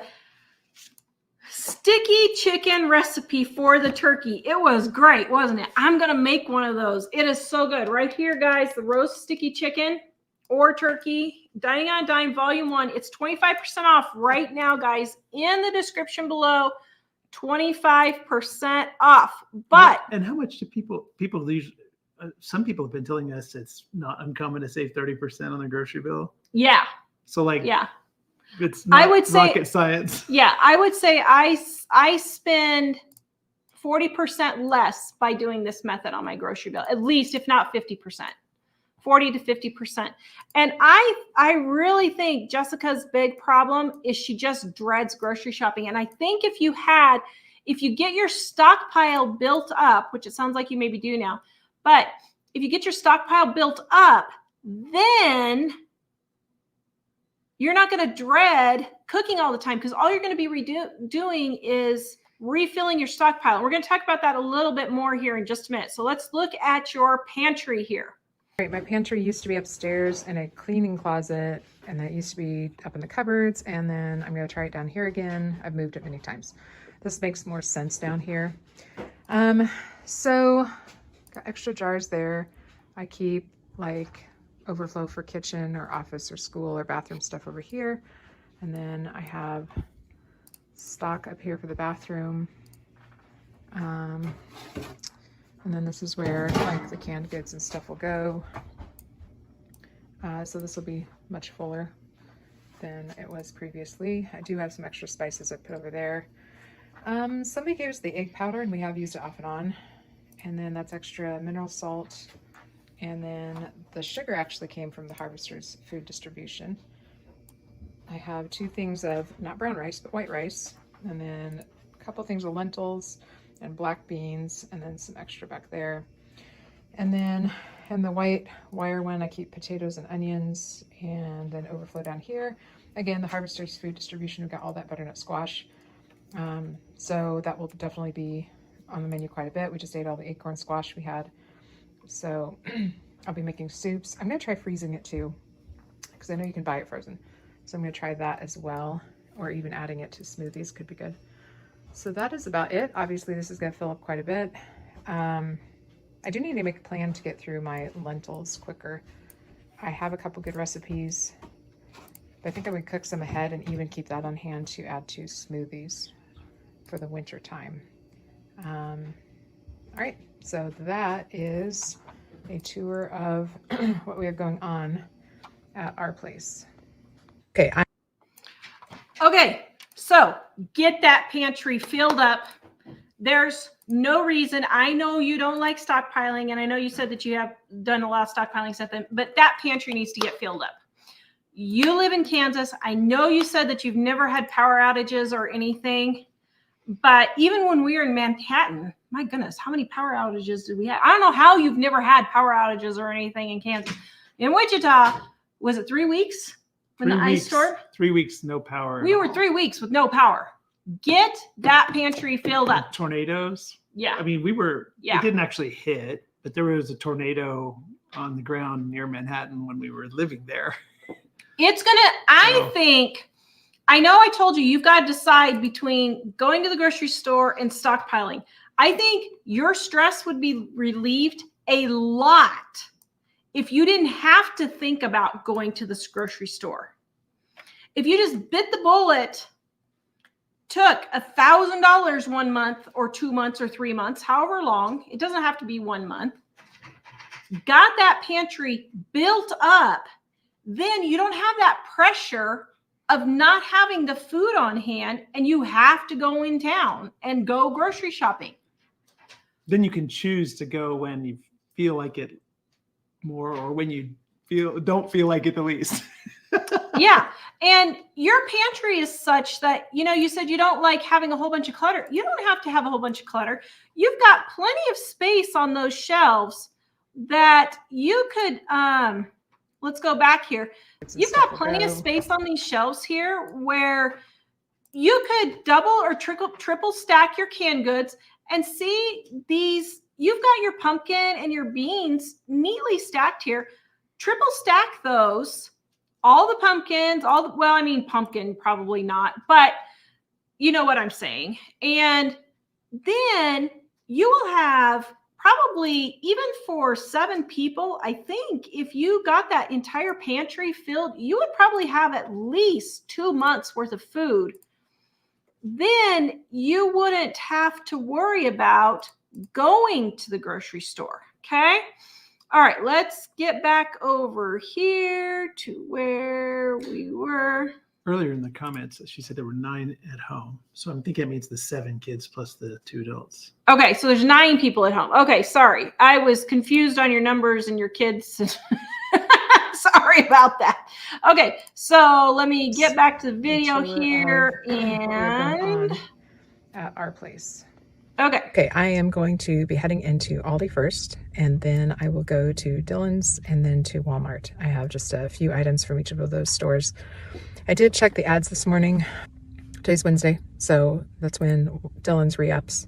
sticky chicken recipe for the turkey. It was great, wasn't it? I'm going to make one of those. It is so good. Right here, guys, the roast sticky chicken or turkey, Dining on a Dime Volume 1. It's 25% off right now, guys. In the description below, 25% off. But and how much do people usually? Some people have been telling us it's not uncommon to save 30% on their grocery bill. Yeah. So yeah. It's not I would say, rocket science. Yeah, I would say I spend 40% less by doing this method on my grocery bill, at least, if not 50%, 40 to 50%. And I really think Jessica's big problem is she just dreads grocery shopping. And I think if you get your stockpile built up, which it sounds like you maybe do now, but if you get your stockpile built up, then you're not going to dread cooking all the time, because all you're going to be doing is refilling your stockpile. And we're going to talk about that a little bit more here in just a minute. So let's look at your pantry here. All right, my pantry used to be upstairs in a cleaning closet, and that used to be up in the cupboards, and then I'm going to try it down here again. I've moved it many times. This makes more sense down here. So got extra jars there. I keep like overflow for kitchen or office or school or bathroom stuff over here. And then I have stock up here for the bathroom. And then this is where like the canned goods and stuff will go. So this will be much fuller than it was previously. I do have some extra spices I put over there. Somebody gave us the egg powder and we have used it off and on. And then that's extra mineral salt. And then the sugar actually came from the Harvester's Food Distribution. I have 2 things of not brown rice, but white rice. And then a couple things of lentils and black beans, and then some extra back there. And then in the white wire one, I keep potatoes and onions, and then overflow down here. Again, the Harvester's Food Distribution, we've got all that butternut squash. So that will definitely be on the menu quite a bit. We just ate all the acorn squash we had. So I'll be making soups. I'm going to try freezing it too, because I know you can buy it frozen. So I'm going to try that as well, or even adding it to smoothies could be good. So that is about it. Obviously this is going to fill up quite a bit. I do need to make a plan to get through my lentils quicker. I have a couple good recipes, but I think I'm going to cook some ahead and even keep that on hand to add to smoothies for the winter time. All right, so that is a tour of what we have going on at our place. Okay, so get that pantry filled up. There's no reason. I know you don't like stockpiling, and I know you said that you have done a lot of stockpiling stuff, but that pantry needs to get filled up. You live in Kansas. I know you said that you've never had power outages or anything, but even when we were in Manhattan, my goodness, how many power outages did we have? I don't know how you've never had power outages or anything in Kansas. In Wichita, was it 3 weeks when the ice storm? 3 weeks, no power. We were 3 weeks with no power. Get that pantry filled up. Tornadoes. Yeah. I mean, it Yeah. didn't actually hit, but there was a tornado on the ground near Manhattan when we were living there. It's gonna, I know I told you, you've got to decide between going to the grocery store and stockpiling. I think your stress would be relieved a lot if you didn't have to think about going to this grocery store. If you just bit the bullet, took $1,000 1 month or 2 months or 3 months, however long, it doesn't have to be 1 month, got that pantry built up, then you don't have that pressure of not having the food on hand and you have to go in town and go grocery shopping. Then you can choose to go when you feel like it more or when you don't feel like it the least. Yeah. And your pantry is such that, you said you don't like having a whole bunch of clutter. You don't have to have a whole bunch of clutter. You've got plenty of space on those shelves that you could, let's go back here. You've got plenty of space on these shelves here where you could double or triple stack your canned goods and see these. You've got your pumpkin and your beans neatly stacked here. Triple stack those. All the pumpkins, pumpkin probably not, but you know what I'm saying. And then you will have probably, even for 7 people, I think if you got that entire pantry filled, you would probably have at least 2 months worth of food. Then you wouldn't have to worry about going to the grocery store, okay? All right, let's get back over here to where we were. Earlier in the comments, she said there were 9 at home. So I'm thinking it means the 7 kids plus the 2 adults. Okay, so there's 9 people at home. Okay, sorry. I was confused on your numbers and your kids. Sorry about that. Okay, so let me get back to the video here and at our place. Okay, I am going to be heading into Aldi first, and then I will go to Dillon's and then to Walmart. I have just a few items from each of those stores. I did check the ads this morning. Today's Wednesday, so that's when Dillon's re-ups.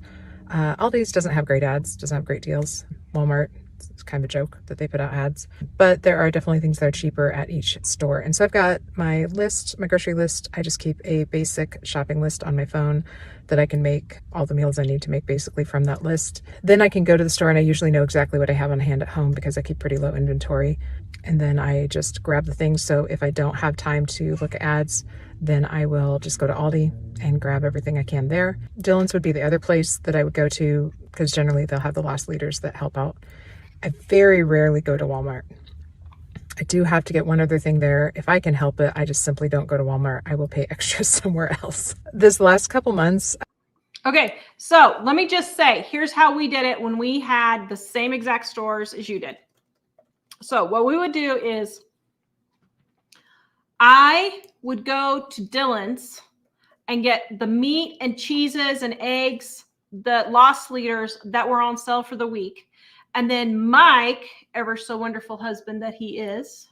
Aldi's doesn't have great ads, doesn't have great deals. Walmart, it's kind of a joke that they put out ads, but there are definitely things that are cheaper at each store. And so I've got my list, my grocery list. I just keep a basic shopping list on my phone that I can make all the meals I need to make basically from that list. Then I can go to the store and I usually know exactly what I have on hand at home because I keep pretty low inventory. And then I just grab the things. So if I don't have time to look at ads, then I will just go to Aldi and grab everything I can there. Dillon's would be the other place that I would go to because generally they'll have the loss leaders that help out. I very rarely go to Walmart. I do have to get one other thing there. If I can help it, I just simply don't go to Walmart. I will pay extra somewhere else. This last couple months. Okay, so let me just say, here's how we did it when we had the same exact stores as you did. So what we would do is I would go to Dillon's and get the meat and cheeses and eggs, the loss leaders that were on sale for the week. And then Mike, ever so wonderful husband that he is,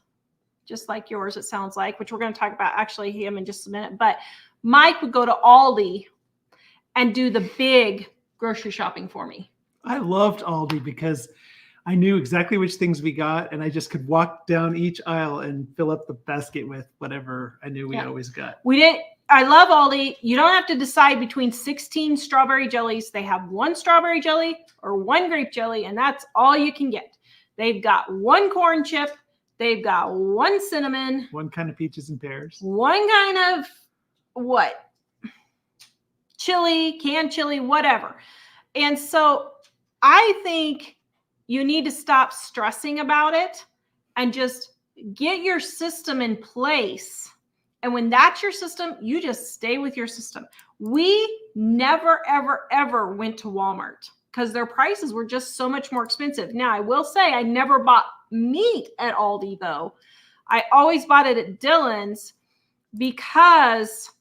just like yours, it sounds like, which we're going to talk about actually him in just a minute. But Mike would go to Aldi and do the big grocery shopping for me. I loved Aldi because I knew exactly which things we got, and I just could walk down each aisle and fill up the basket with whatever I knew we always got. We didn't. I love Aldi. You don't have to decide between 16 strawberry jellies. They have one strawberry jelly or one grape jelly, and that's all you can get. They've got one corn chip. They've got one cinnamon. One kind of peaches and pears. One kind of what? Chili, canned chili, whatever. And so I think you need to stop stressing about it and just get your system in place. And when that's your system, you just stay with your system. We never, ever, ever went to Walmart because their prices were just so much more expensive. Now, I will say I never bought meat at Aldi, though. I always bought it at Dillon's because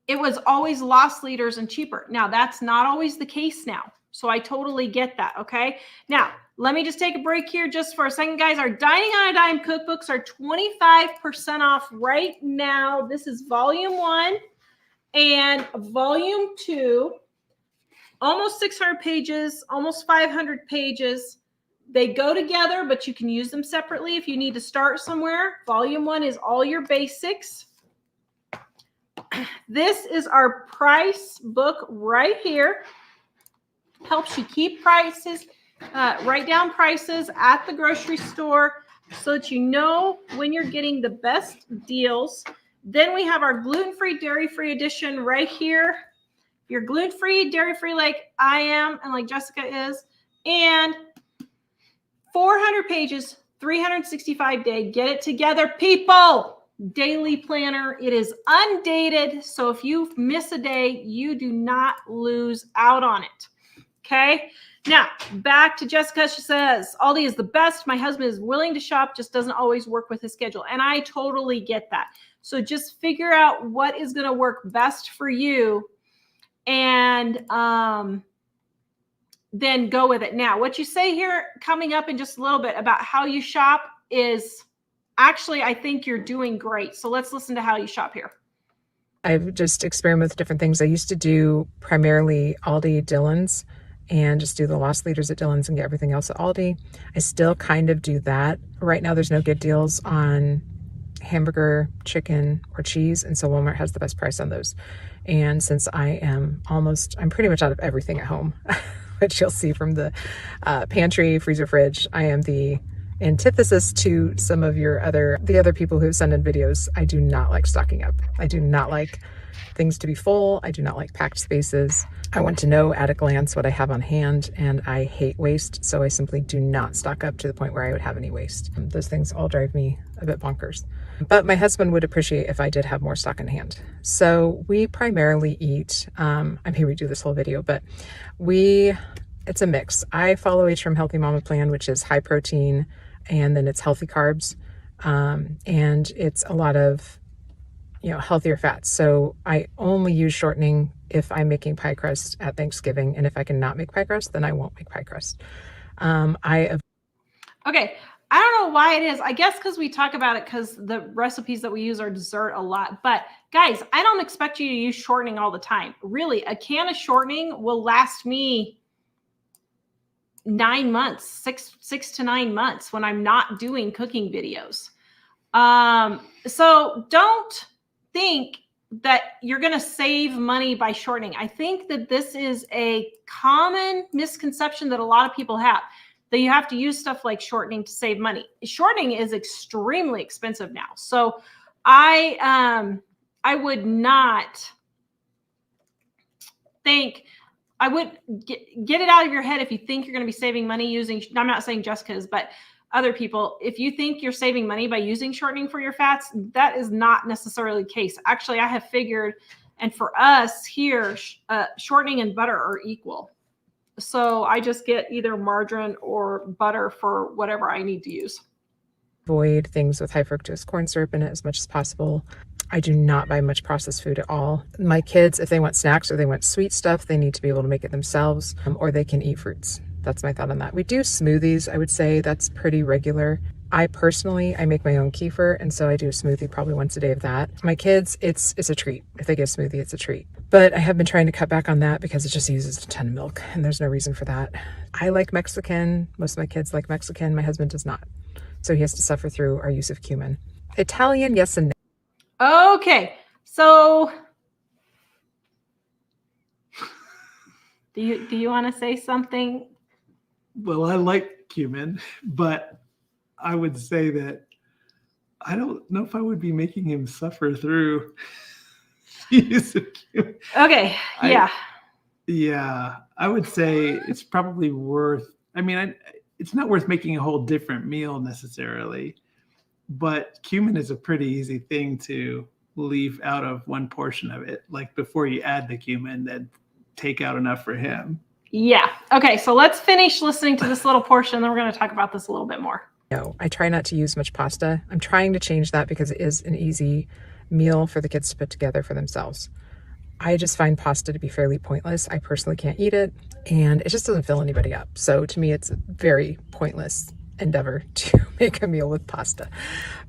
it was always loss leaders and cheaper. Now, that's not always the case now. So I totally get that, okay? Now, let me just take a break here just for a second, guys. Our Dining on a Dime cookbooks are 25% off right now. This is volume 1 and volume 2. Almost 600 pages, almost 500 pages. They go together, but you can use them separately if you need to start somewhere. Volume 1 is all your basics. This is our price book right here. Helps you keep prices, write down prices at the grocery store so that you know when you're getting the best deals. Then we have our gluten-free, dairy-free edition right here. If you're gluten-free, dairy-free like I am and like Jessica is, and 400 pages, 365 day, get it together, people. Daily planner. It is undated. So if you miss a day, you do not lose out on it. Okay. Now back to Jessica. She says, Aldi is the best. My husband is willing to shop, just doesn't always work with his schedule. And I totally get that. So just figure out what is going to work best for you and then go with it. Now, what you say here coming up in just a little bit about how you shop is actually, I think you're doing great. So let's listen to how you shop here. I've just experimented with different things. I used to do primarily Aldi, Dillon's, and just do the loss leaders at Dillon's and get everything else at Aldi. I still kind of do that. Right now, there's no good deals on hamburger, chicken, or cheese, and so Walmart has the best price on those. And since I'm pretty much out of everything at home, which you'll see from the pantry, freezer, fridge, I am the antithesis to some of the other people who send in videos. I do not like stocking up. I do not like things to be full. I do not like packed spaces. I want to know at a glance what I have on hand, and I hate waste, so I simply do not stock up to the point where I would have any waste. Those things all drive me a bit bonkers. But my husband would appreciate if I did have more stock in hand. So we primarily eat, I may redo this whole video, but it's a mix. I follow H from Healthy Mama plan, which is high protein, and then it's healthy carbs, and it's a lot of, healthier fats. So I only use shortening if I'm making pie crust at Thanksgiving, and if I cannot make pie crust, then I won't make pie crust. Okay, I don't know why it is. I guess because we talk about it because the recipes that we use are dessert a lot. But guys, I don't expect you to use shortening all the time. Really, a can of shortening will last me 9 months, six to 9 months when I'm not doing cooking videos. So don't think that you're going to save money by shortening. I think that this is a common misconception that a lot of people have, that you have to use stuff like shortening to save money. Shortening is extremely expensive now. So I would not think, I would get it out of your head if you think you're going to be saving money using, I'm not saying Jessica's, but other people, if you think you're saving money by using shortening for your fats, that is not necessarily the case. Actually, I have figured, and for us here, shortening and butter are equal. So I just get either margarine or butter for whatever I need to use. Avoid things with high fructose corn syrup in it as much as possible. I do not buy much processed food at all. My kids, if they want snacks or they want sweet stuff, they need to be able to make it themselves, or they can eat fruits. That's my thought on that. We do smoothies. I would say that's pretty regular. I make my own kefir, and so I do a smoothie probably once a day of that. My kids, it's a treat. If they get a smoothie, it's a treat. But I have been trying to cut back on that because it just uses a ton of milk, and there's no reason for that. I like Mexican. Most of my kids like Mexican. My husband does not. So he has to suffer through our use of cumin. Italian, yes and no. Okay. So do you want to say something? Well, I like cumin, but I would say that I don't know if I would be making him suffer through use of cumin. Okay. Yeah. Yeah, I would say it's probably worth. I mean, it's not worth making a whole different meal necessarily, but cumin is a pretty easy thing to leave out of one portion of it. Like before you add the cumin, then take out enough for him. Yeah. Okay. So let's finish listening to this little portion. Then we're going to talk about this a little bit more. No, I try not to use much pasta. I'm trying to change that because it is an easy meal for the kids to put together for themselves. I just find pasta to be fairly pointless. I personally can't eat it, and it just doesn't fill anybody up. So to me, it's a very pointless endeavor to make a meal with pasta.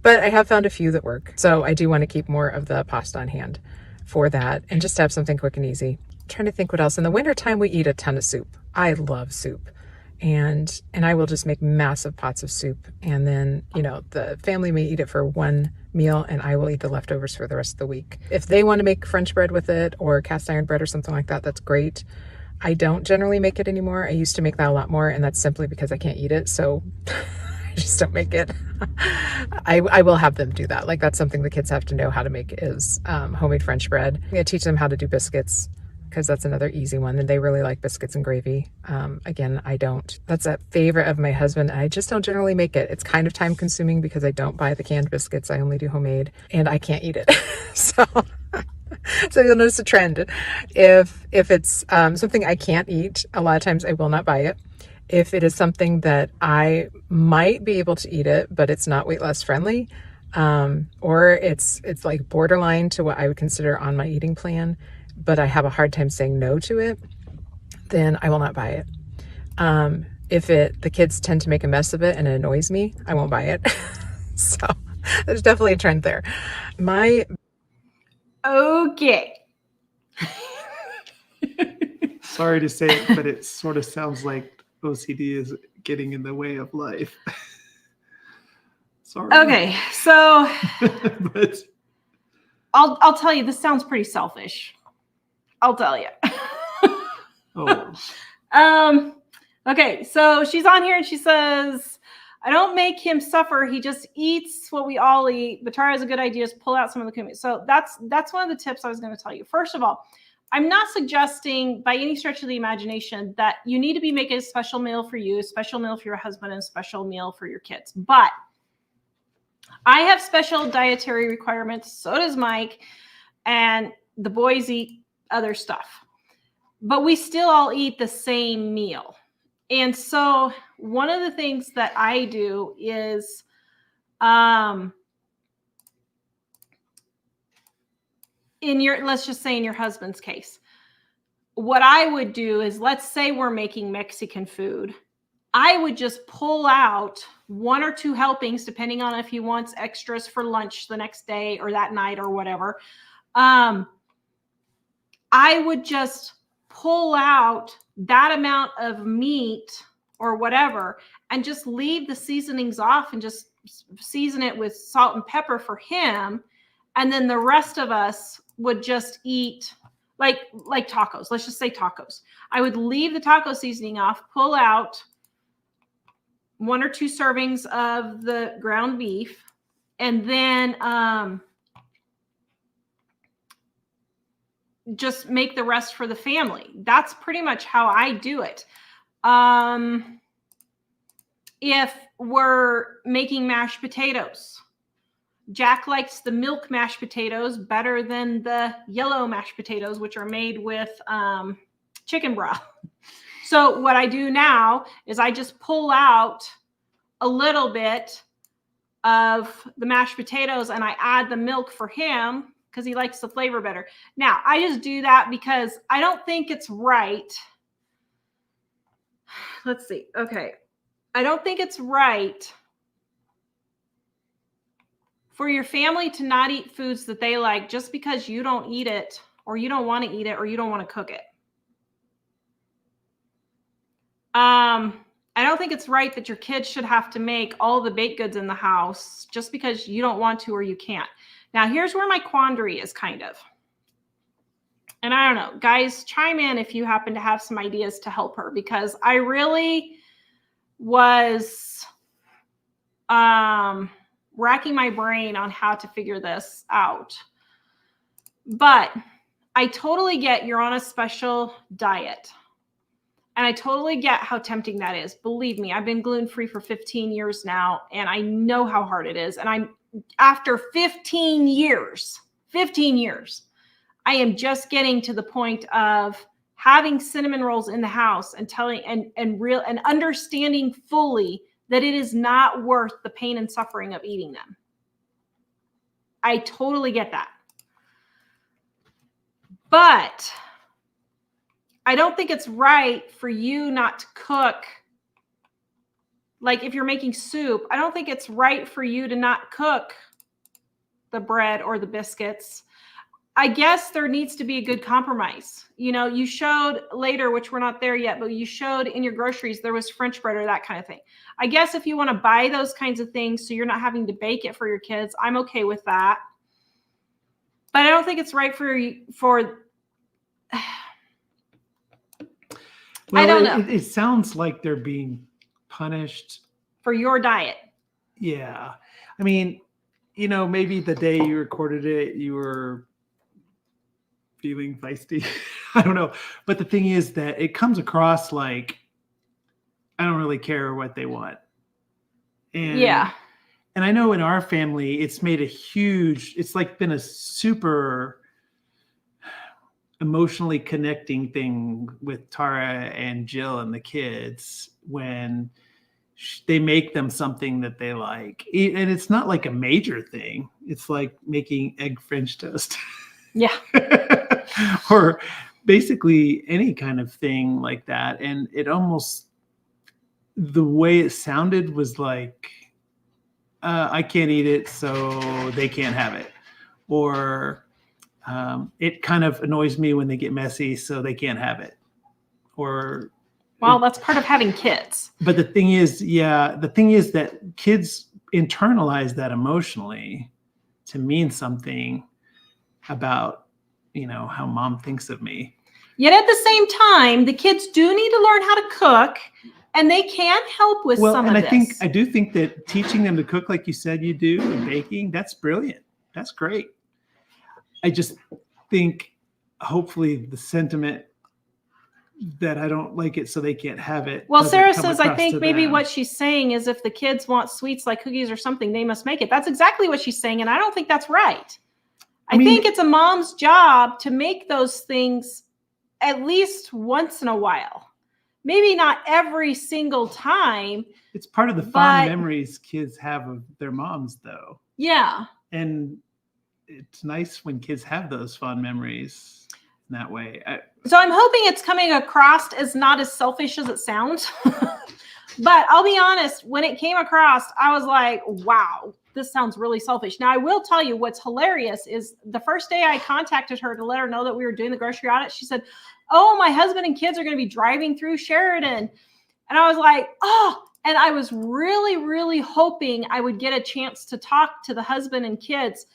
But I have found a few that work. So I do want to keep more of the pasta on hand for that and just have something quick and easy. I'm trying to think what else. In the wintertime, we eat a ton of soup. I love soup. And I will just make massive pots of soup. And then, you know, the family may eat it for one meal and I will eat the leftovers for the rest of the week. If they want to make French bread with it or cast iron bread or something like that, that's great. I don't generally make it anymore. I used to make that a lot more, and that's simply because I can't eat it. So I just don't make it. I will have them do that. Like, that's something the kids have to know how to make is homemade French bread. I teach them how to do biscuits, because that's another easy one. And they really like biscuits and gravy. Again, I don't. That's a favorite of my husband. I just don't generally make it. It's kind of time consuming because I don't buy the canned biscuits. I only do homemade, and I can't eat it. So you'll notice a trend. If it's something I can't eat, a lot of times I will not buy it. If it is something that I might be able to eat it, but it's not weight loss friendly, or it's like borderline to what I would consider on my eating plan, but I have a hard time saying no to it, then I will not buy it. If the kids tend to make a mess of it and it annoys me, I won't buy it. So there's definitely a trend there. Okay. Sorry to say it, but it sort of sounds like OCD is getting in the way of life. Sorry. Okay. So But I'll tell you, this sounds pretty selfish. I'll tell you. oh, Okay, so she's on here and she says, I don't make him suffer. He just eats what we all eat. But Tara has a good idea is pull out some of the cumin. So that's one of the tips I was going to tell you. First of all, I'm not suggesting by any stretch of the imagination that you need to be making a special meal for you, a special meal for your husband, and a special meal for your kids. But I have special dietary requirements. So does Mike. And the boys eat other stuff. But we still all eat the same meal. And so one of the things that I do is let's just say in your husband's case, what I would do is, let's say we're making Mexican food. I would just pull out 1 or 2 helpings, depending on if he wants extras for lunch the next day or that night or whatever. I would just pull out that amount of meat or whatever and just leave the seasonings off and just season it with salt and pepper for him. And then the rest of us would just eat like tacos. Let's just say tacos. I would leave the taco seasoning off, pull out 1 or 2 servings of the ground beef, and then just make the rest for the family. That's pretty much how I do it. If we're making mashed potatoes, Jack likes the milk mashed potatoes better than the yellow mashed potatoes, which are made with chicken broth. So what I do now is I just pull out a little bit of the mashed potatoes and I add the milk for him because he likes the flavor better. Now, I just do that because I don't think it's right. Let's see. Okay. I don't think it's right for your family to not eat foods that they like just because you don't eat it or you don't want to eat it or you don't want to cook it. I don't think it's right that your kids should have to make all the baked goods in the house just because you don't want to or you can't. Now, here's where my quandary is kind of. And I don't know, guys, chime in if you happen to have some ideas to help her, because I really was racking my brain on how to figure this out. But I totally get you're on a special diet. And I totally get how tempting that is. Believe me, I've been gluten-free for 15 years now, and I know how hard it is. And after 15 years, I am just getting to the point of having cinnamon rolls in the house and and understanding fully that it is not worth the pain and suffering of eating them. I totally get that. But I don't think it's right for you not to cook. Like if you're making soup, I don't think it's right for you to not cook the bread or the biscuits. I guess there needs to be a good compromise. You know, you showed later, which we're not there yet, but you showed in your groceries, there was French bread or that kind of thing. I guess if you want to buy those kinds of things so you're not having to bake it for your kids, I'm okay with that. But I don't think it's right for Well, I don't know. It sounds like they're being punished For your diet. Yeah. I mean, you know, maybe the day you recorded it, you were feeling feisty. I don't know. But the thing is that it comes across like, I don't really care what they want. And Yeah. And I know in our family, it's made it's like been a super emotionally connecting thing with Tara and Jill and the kids when they make them something that they like. And it's not like a major thing. It's like making egg French toast. Yeah. Or basically any kind of thing like that. And it almost, the way it sounded was like, I can't eat it, so they can't have it. Or it kind of annoys me when they get messy, so they can't have it. Or well, that's part of having kids. But the thing is that kids internalize that emotionally to mean something about, you know, how mom thinks of me. Yet at the same time, the kids do need to learn how to cook, and they can help with some of this. I do think that teaching them to cook like you said you do, and baking, that's brilliant. That's great. I just think hopefully the sentiment that I don't like it so they can't have it. Well, Sarah says, I think maybe what she's saying is if the kids want sweets like cookies or something, they must make it. That's exactly what she's saying. And I don't think that's right. I think it's a mom's job to make those things at least once in a while. Maybe not every single time. It's part of the fond memories kids have of their moms, though. Yeah. And it's nice when kids have those fond memories in that way. So I'm hoping it's coming across as not as selfish as it sounds. But I'll be honest, when it came across, I was like, wow, this sounds really selfish. Now, I will tell you what's hilarious is the first day I contacted her to let her know that we were doing the grocery audit, she said, oh, my husband and kids are going to be driving through Sheridan. And I was like, oh, and I was really, really hoping I would get a chance to talk to the husband and kids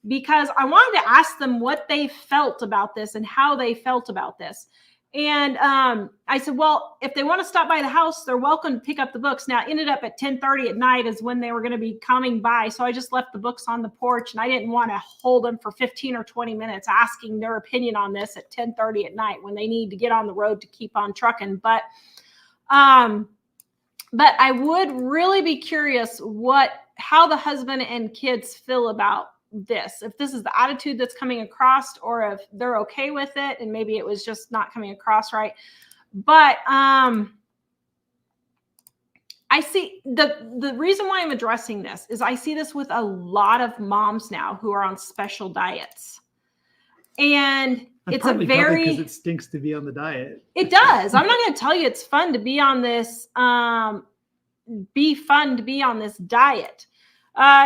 because I wanted to ask them what they felt about this and how they felt about this. And I said, well, if they want to stop by the house, they're welcome to pick up the books. Now, it ended up at 10:30 at night is when they were going to be coming by. So I just left the books on the porch and I didn't want to hold them for 15 or 20 minutes asking their opinion on this at 10:30 at night when they need to get on the road to keep on trucking. But I would really be curious how the husband and kids feel about this, if this is the attitude that's coming across or if they're okay with it and maybe it was just not coming across right. But I see the reason why I'm addressing this is I see this with a lot of moms now who are on special diets. And it's a very, because it stinks to be on the diet. It does. I'm not going to tell you it's fun to be on this diet.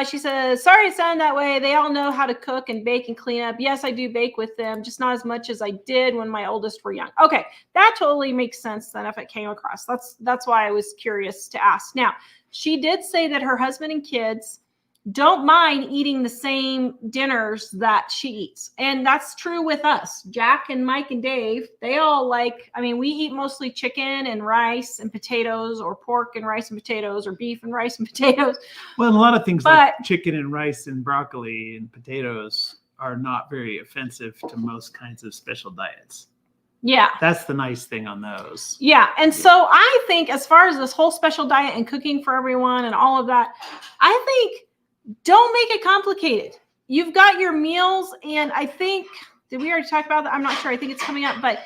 She says, sorry it sounded that way. They all know how to cook and bake and clean up. Yes, I do bake with them, just not as much as I did when my oldest were young. Okay, that totally makes sense then if it came across. That's why I was curious to ask. Now, she did say that her husband and kids don't mind eating the same dinners that she eats. And that's true with us. Jack and Mike and Dave, they all like, I mean, we eat mostly chicken and rice and potatoes, or pork and rice and potatoes, or beef and rice and potatoes. Well, and a lot of things like chicken and rice and broccoli and potatoes are not very offensive to most kinds of special diets. Yeah. That's the nice thing on those. Yeah. And so I think as far as this whole special diet and cooking for everyone and all of that, I think don't make it complicated. You've got your meals, and I think, did we already talk about that? I'm not sure. I think it's coming up, but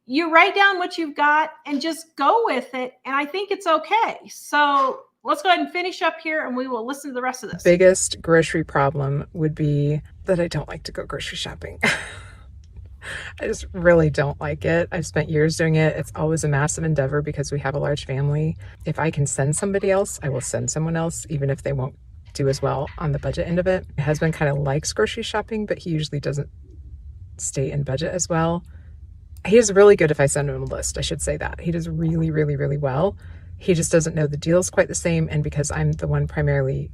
you write down what you've got and just go with it. And I think it's okay. So let's go ahead and finish up here, and we will listen to the rest of this. Biggest grocery problem would be that I don't like to go grocery shopping. I just really don't like it. I've spent years doing it. It's always a massive endeavor because we have a large family. If I can send somebody else, I will send someone else, even if they won't do as well on the budget end of it. My husband kind of likes grocery shopping, but he usually doesn't stay in budget as well. He is really good if I send him a list. I should say that. He does really, really, really well. He just doesn't know the deals quite the same. And because I'm the one primarily,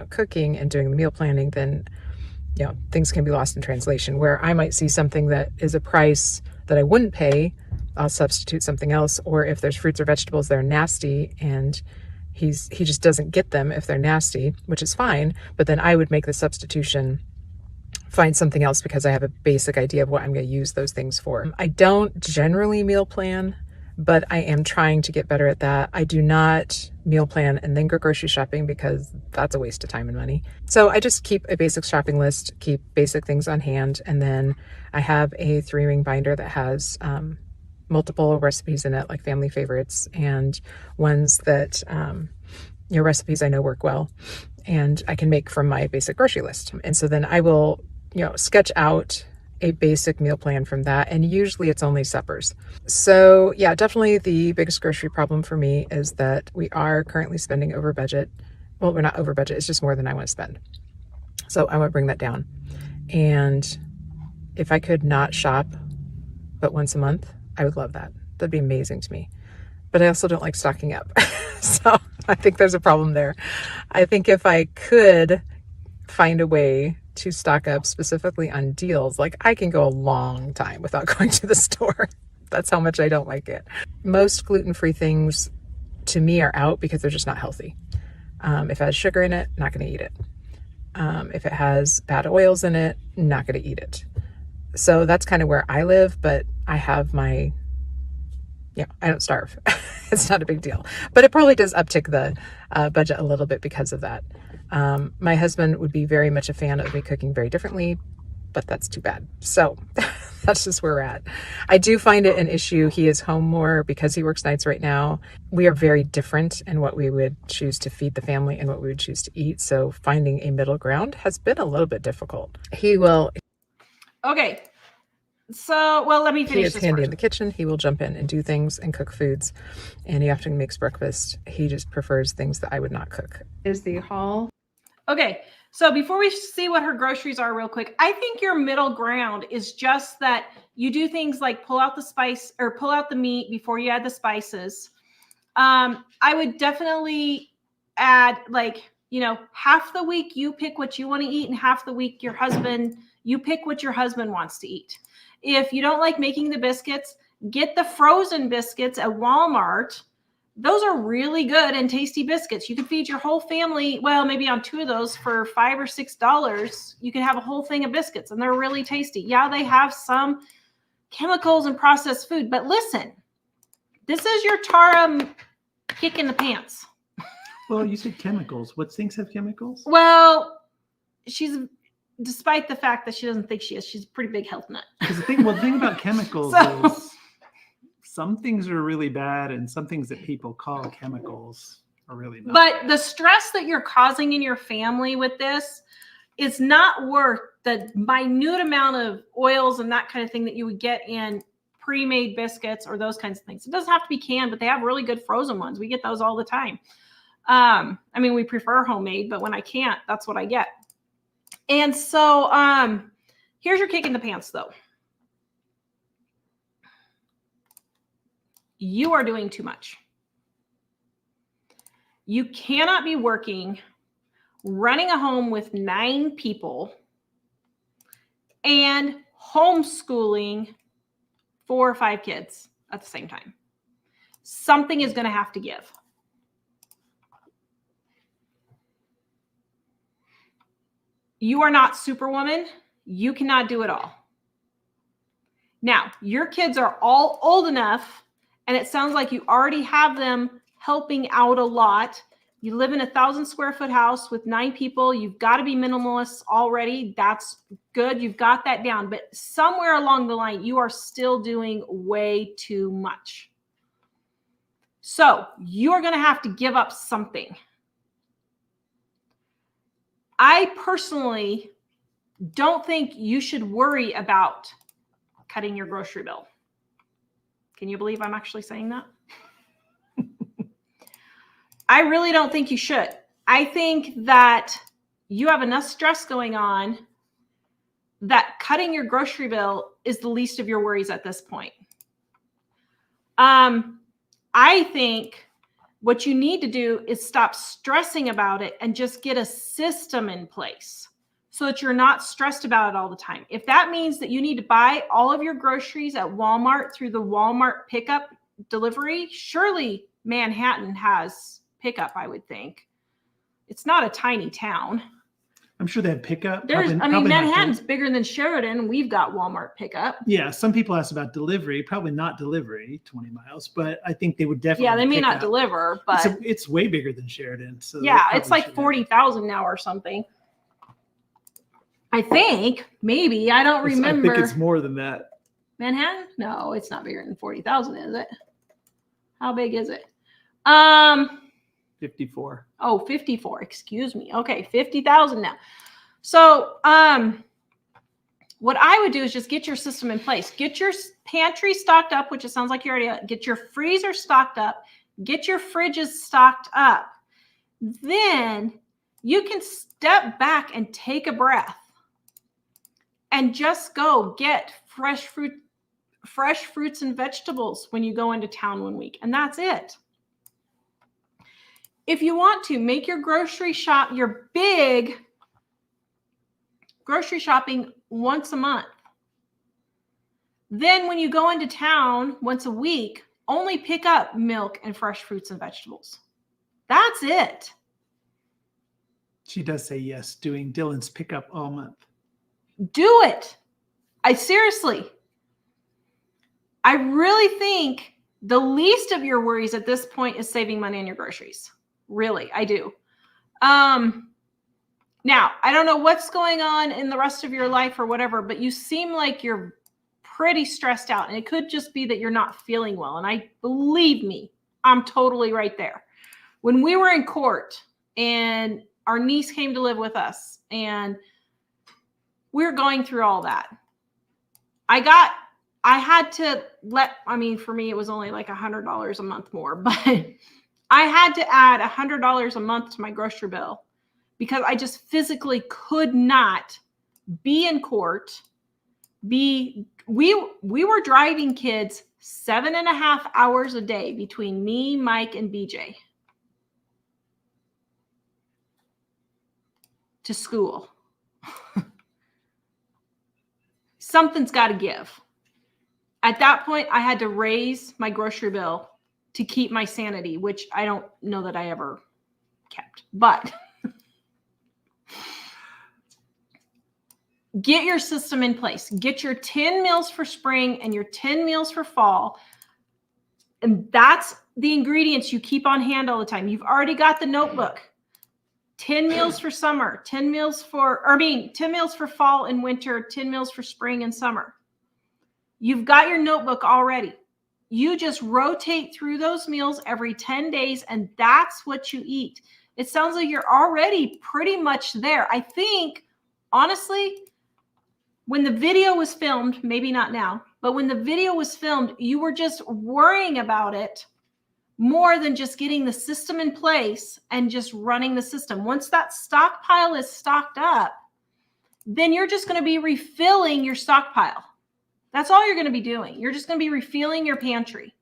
cooking and doing the meal planning, then things can be lost in translation, where I might see something that is a price that I wouldn't pay. I'll substitute something else. Or if there's fruits or vegetables that are nasty and he just doesn't get them if they're nasty, which is fine. But then I would make the substitution, find something else because I have a basic idea of what I'm going to use those things for. I don't generally meal plan, but I am trying to get better at that. I do not meal plan and then go grocery shopping because that's a waste of time and money. So I just keep a basic shopping list, keep basic things on hand. And then I have a 3-ring binder that has multiple recipes in it, like family favorites and ones that, recipes I know work well and I can make from my basic grocery list. And so then I will, sketch out a basic meal plan from that. And usually it's only suppers. So yeah, definitely the biggest grocery problem for me is that we are currently spending over budget. Well, we're not over budget. It's just more than I want to spend. So I want to bring that down. And if I could not shop but once a month, I would love that. That'd be amazing to me. But I also don't like stocking up. So I think there's a problem there. I think if I could find a way to stock up specifically on deals, like I can go a long time without going to the store. That's how much I don't like it. Most gluten-free things to me are out because they're just not healthy. If it has sugar in it, not going to eat it. If it has bad oils in it, not going to eat it. So that's kind of where I live, but I have my, I don't starve. It's not a big deal, but it probably does uptick the budget a little bit because of that. My husband would be very much a fan of me cooking very differently, but that's too bad. So that's just where we're at. I do find it an issue. He is home more because he works nights right now. We are very different in what we would choose to feed the family and what we would choose to eat. So finding a middle ground has been a little bit difficult. He will. Okay. So, well, let me finish this. He is handy first. in the kitchen. He will jump in and do things and cook foods. And he often makes breakfast. He just prefers things that I would not cook. Is the haul. Okay. So before we see what her groceries are real quick, I think your middle ground is just that you do things like pull out the spice or pull out the meat before you add the spices. I would definitely add half the week you pick what you want to eat and half the week you pick what your husband wants to eat. If you don't like making the biscuits, get the frozen biscuits at Walmart. Those are really good and tasty biscuits. You can feed your whole family. Well, maybe on 2 of those for $5 or $6, you can have a whole thing of biscuits and they're really tasty. Yeah, they have some chemicals and processed food, but listen, this is your Tara kick in the pants. Well, you said chemicals. What things have chemicals? Well, despite the fact that she doesn't think she is, she's a pretty big health nut. Because the thing about chemicals is some things are really bad and some things that people call chemicals are really not. But the stress that you're causing in your family with this is not worth the minute amount of oils and that kind of thing that you would get in pre-made biscuits or those kinds of things. It doesn't have to be canned, but they have really good frozen ones. We get those all the time. We prefer homemade, but when I can't, that's what I get. And so here's your kick in the pants, though. You are doing too much. You cannot be working running a home with 9 people and homeschooling 4 or 5 kids at the same time. Something is going to have to give. You are not Superwoman. You cannot do it all. Now, your kids are all old enough, and it sounds like you already have them helping out a lot. You live in a 1,000 square foot house with 9 people. You've got to be minimalists already. That's good. You've got that down. But somewhere along the line, you are still doing way too much. So you're going to have to give up something. I personally don't think you should worry about cutting your grocery bill. Can you believe I'm actually saying that? I really don't think you should. I think that you have enough stress going on that cutting your grocery bill is the least of your worries at this point. I think what you need to do is stop stressing about it and just get a system in place so that you're not stressed about it all the time. If that means that you need to buy all of your groceries at Walmart through the Walmart pickup delivery, surely Manhattan has pickup, I would think. It's not a tiny town. I'm sure they have pickup. Manhattan's bigger than Sheridan. We've got Walmart pickup. Yeah, some people ask about delivery. Probably not delivery, 20 miles, but I think they would definitely. Yeah, they may pick not up. deliver, but it's way bigger than Sheridan. So yeah, it's like 40,000 now or something. I think maybe I don't remember. I think it's more than that. Manhattan? No, it's not bigger than 40,000, is it? How big is it? 54. Oh, 54. Excuse me. Okay, 50,000 now. So, what I would do is just get your system in place. Get your pantry stocked up, which it sounds like you already get your freezer stocked up. Get your fridges stocked up. Then you can step back and take a breath and just go get fresh fruits and vegetables when you go into town one week. And that's it. If you want to make your your big grocery shopping once a month, then when you go into town once a week, only pick up milk and fresh fruits and vegetables. That's it. She does say yes, doing Dylan's pickup all month. Do it. I really think the least of your worries at this point is saving money on your groceries. Really, I do. Now, I don't know what's going on in the rest of your life or whatever, but you seem like you're pretty stressed out. And it could just be that you're not feeling well. And believe me, I'm totally right there. When we were in court and our niece came to live with us and we were going through all that, for me, it was only like $100 a month more, but I had to add $100 a month to my grocery bill because I just physically could not be in court. We were driving kids 7.5 hours a day between me, Mike, and BJ to school. Something's got to give. At that point, I had to raise my grocery bill to keep my sanity, which I don't know that I ever kept. But get your system in place. Get your 10 meals for spring and your 10 meals for fall. And that's the ingredients you keep on hand all the time. You've already got the notebook. 10 meals for summer, 10 meals for fall and winter, 10 meals for spring and summer. You've got your notebook already. You just rotate through those meals every 10 days, and that's what you eat. It sounds like you're already pretty much there. I think, honestly, when the video was filmed, maybe not now, but when the video was filmed, you were just worrying about it more than just getting the system in place and just running the system. Once that stockpile is stocked up, then you're just going to be refilling your stockpile. That's all you're going to be doing. You're just going to be refilling your pantry.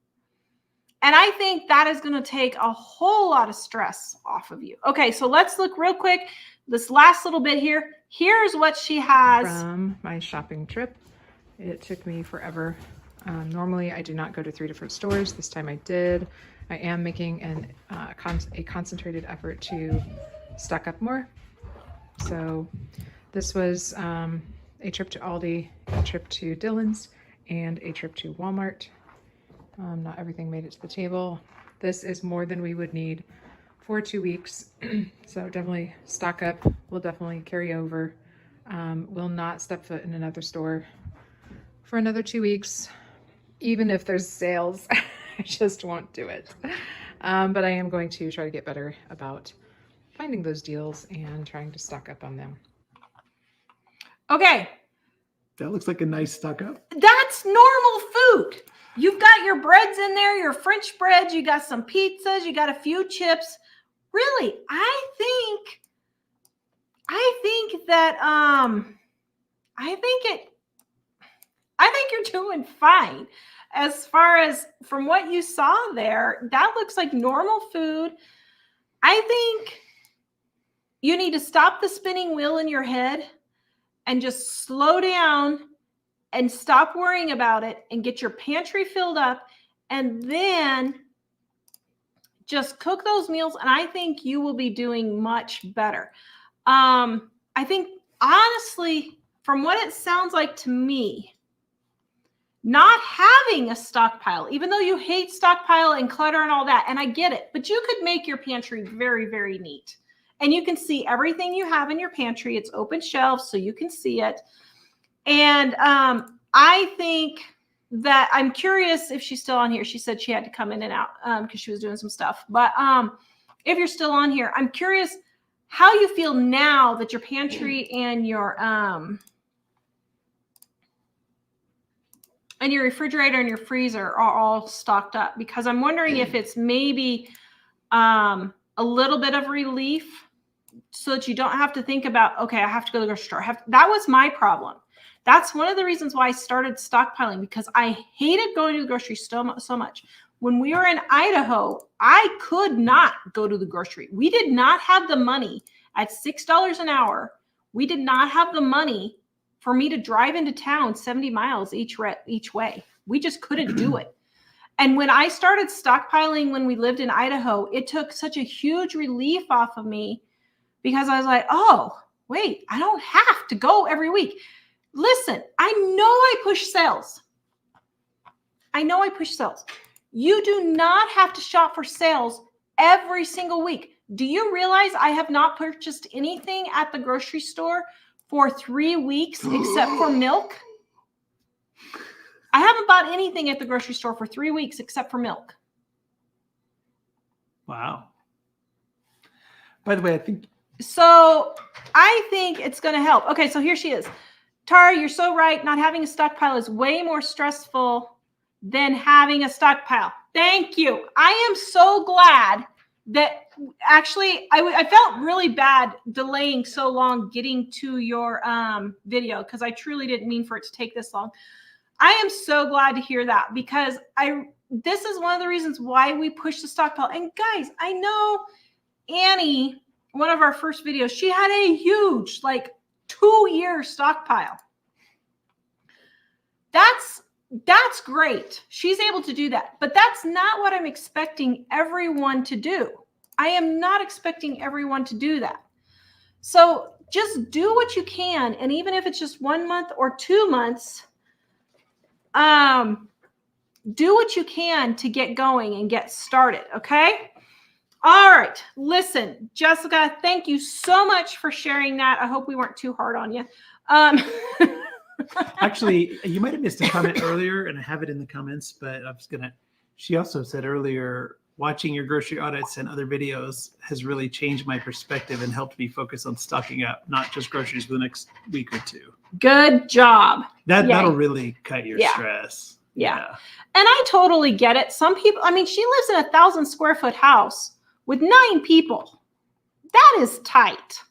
And I think that is going to take a whole lot of stress off of you. Okay, so let's look real quick. This last little bit here. Here's what she has. From my shopping trip. It took me forever. Normally, I do not go to 3 different stores. This time I did. I am making a concentrated effort to stock up more. So this was a trip to Aldi, a trip to Dillon's, and a trip to Walmart. Not everything made it to the table. This is more than we would need for 2 weeks. So definitely stock up. We'll definitely carry over. Will not step foot in another store for another 2 weeks. Even if there's sales, I just won't do it. But I am going to try to get better about finding those deals and trying to stock up on them. Okay. That looks like a nice stock up. That's normal food. You've got your breads in there, your French breads, you got some pizzas, you got a few chips. Really, I think you're doing fine. As far as from what you saw there, that looks like normal food. I think you need to stop the spinning wheel in your head and just slow down and stop worrying about it and get your pantry filled up and then just cook those meals. And I think you will be doing much better. I think honestly, from what it sounds like to me, not having a stockpile, even though you hate stockpile and clutter and all that, and I get it, but you could make your pantry very, very neat. And you can see everything you have in your pantry. It's open shelves, so you can see it. And I think that I'm curious if she's still on here. She said she had to come in and out because she was doing some stuff. But if you're still on here, I'm curious how you feel now that your pantry and your refrigerator and your freezer are all stocked up, because I'm wondering if it's maybe a little bit of relief so that you don't have to think about, okay, I have to go to the grocery store. That was my problem. That's one of the reasons why I started stockpiling, because I hated going to the grocery store so much. When we were in Idaho, I could not go to the grocery. We did not have the money at $6 an hour. We did not have the money for me to drive into town 70 miles each way. We just couldn't do it. And when I started stockpiling when we lived in Idaho, it took such a huge relief off of me, because I was like, oh, wait, I don't have to go every week. Listen, I know I push sales. You do not have to shop for sales every single week. Do you realize I have not purchased anything at the grocery store for 3 weeks except for milk? I haven't bought anything at the grocery store for 3 weeks except for milk. Wow. By the way, I think it's going to help. Okay, so here she is. Tara, you're so right. Not having a stockpile is way more stressful than having a stockpile. Thank you. I am so glad that actually I felt really bad delaying so long getting to your video, because I truly didn't mean for it to take this long. I am so glad to hear that, because this is one of the reasons why we push the stockpile. And guys, I know Annie, one of our first videos, she had a huge, 2-year stockpile. That's great. She's able to do that, but that's not what I'm expecting everyone to do. I am not expecting everyone to do that. So just do what you can. And even if it's just 1 month or 2 months, do what you can to get going and get started. Okay. All right. Listen, Jessica, thank you so much for sharing that. I hope we weren't too hard on you. Actually, you might have missed a comment earlier, and I have it in the comments, but she also said earlier, watching your grocery audits and other videos has really changed my perspective and helped me focus on stocking up, not just groceries for the next week or two. Good job. That'll really cut your stress. Yeah. And I totally get it. Some people, she lives in a 1,000 square foot house with 9 people. That is tight.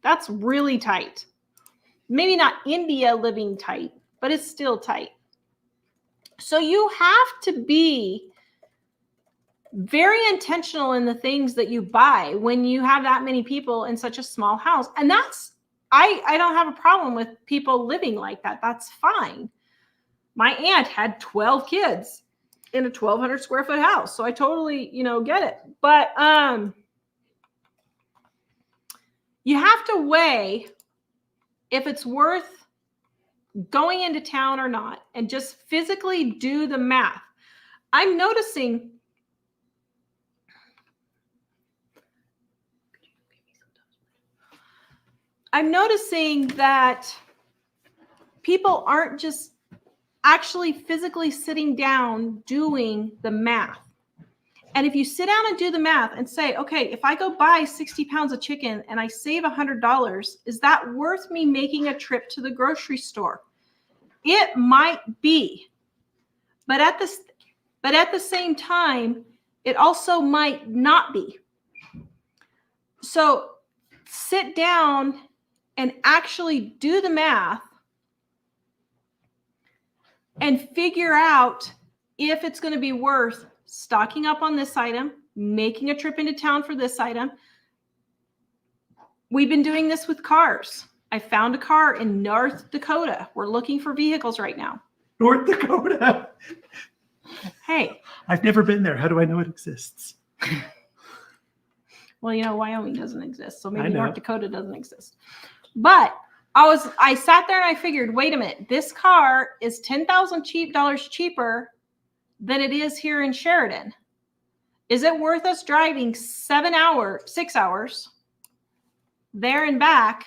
That's really tight. Maybe not India living tight, but it's still tight. So you have to be very intentional in the things that you buy when you have that many people in such a small house. And that's, I don't have a problem with people living like that. That's fine. My aunt had 12 kids in a 1,200 square foot house. So I totally, get it. But you have to weigh if it's worth going into town or not, and just physically do the math. I'm noticing that people aren't just actually physically sitting down doing the math. And if you sit down and do the math and say, okay, if I go buy 60 pounds of chicken and I save $100, is that worth me making a trip to the grocery store? It might be, but at the same time, it also might not be. So sit down and actually do the math and figure out if it's going to be worth stocking up on this item, making a trip into town for this item. We've been doing this with cars. I found a car in North Dakota. We're looking for vehicles right now. North Dakota. Hey. I've never been there. How do I know it exists? Well, Wyoming doesn't exist, so maybe North Dakota doesn't exist. But I sat there and I figured, wait a minute, this car is $10,000 cheaper than it is here in Sheridan. Is it worth us driving 6 hours there and back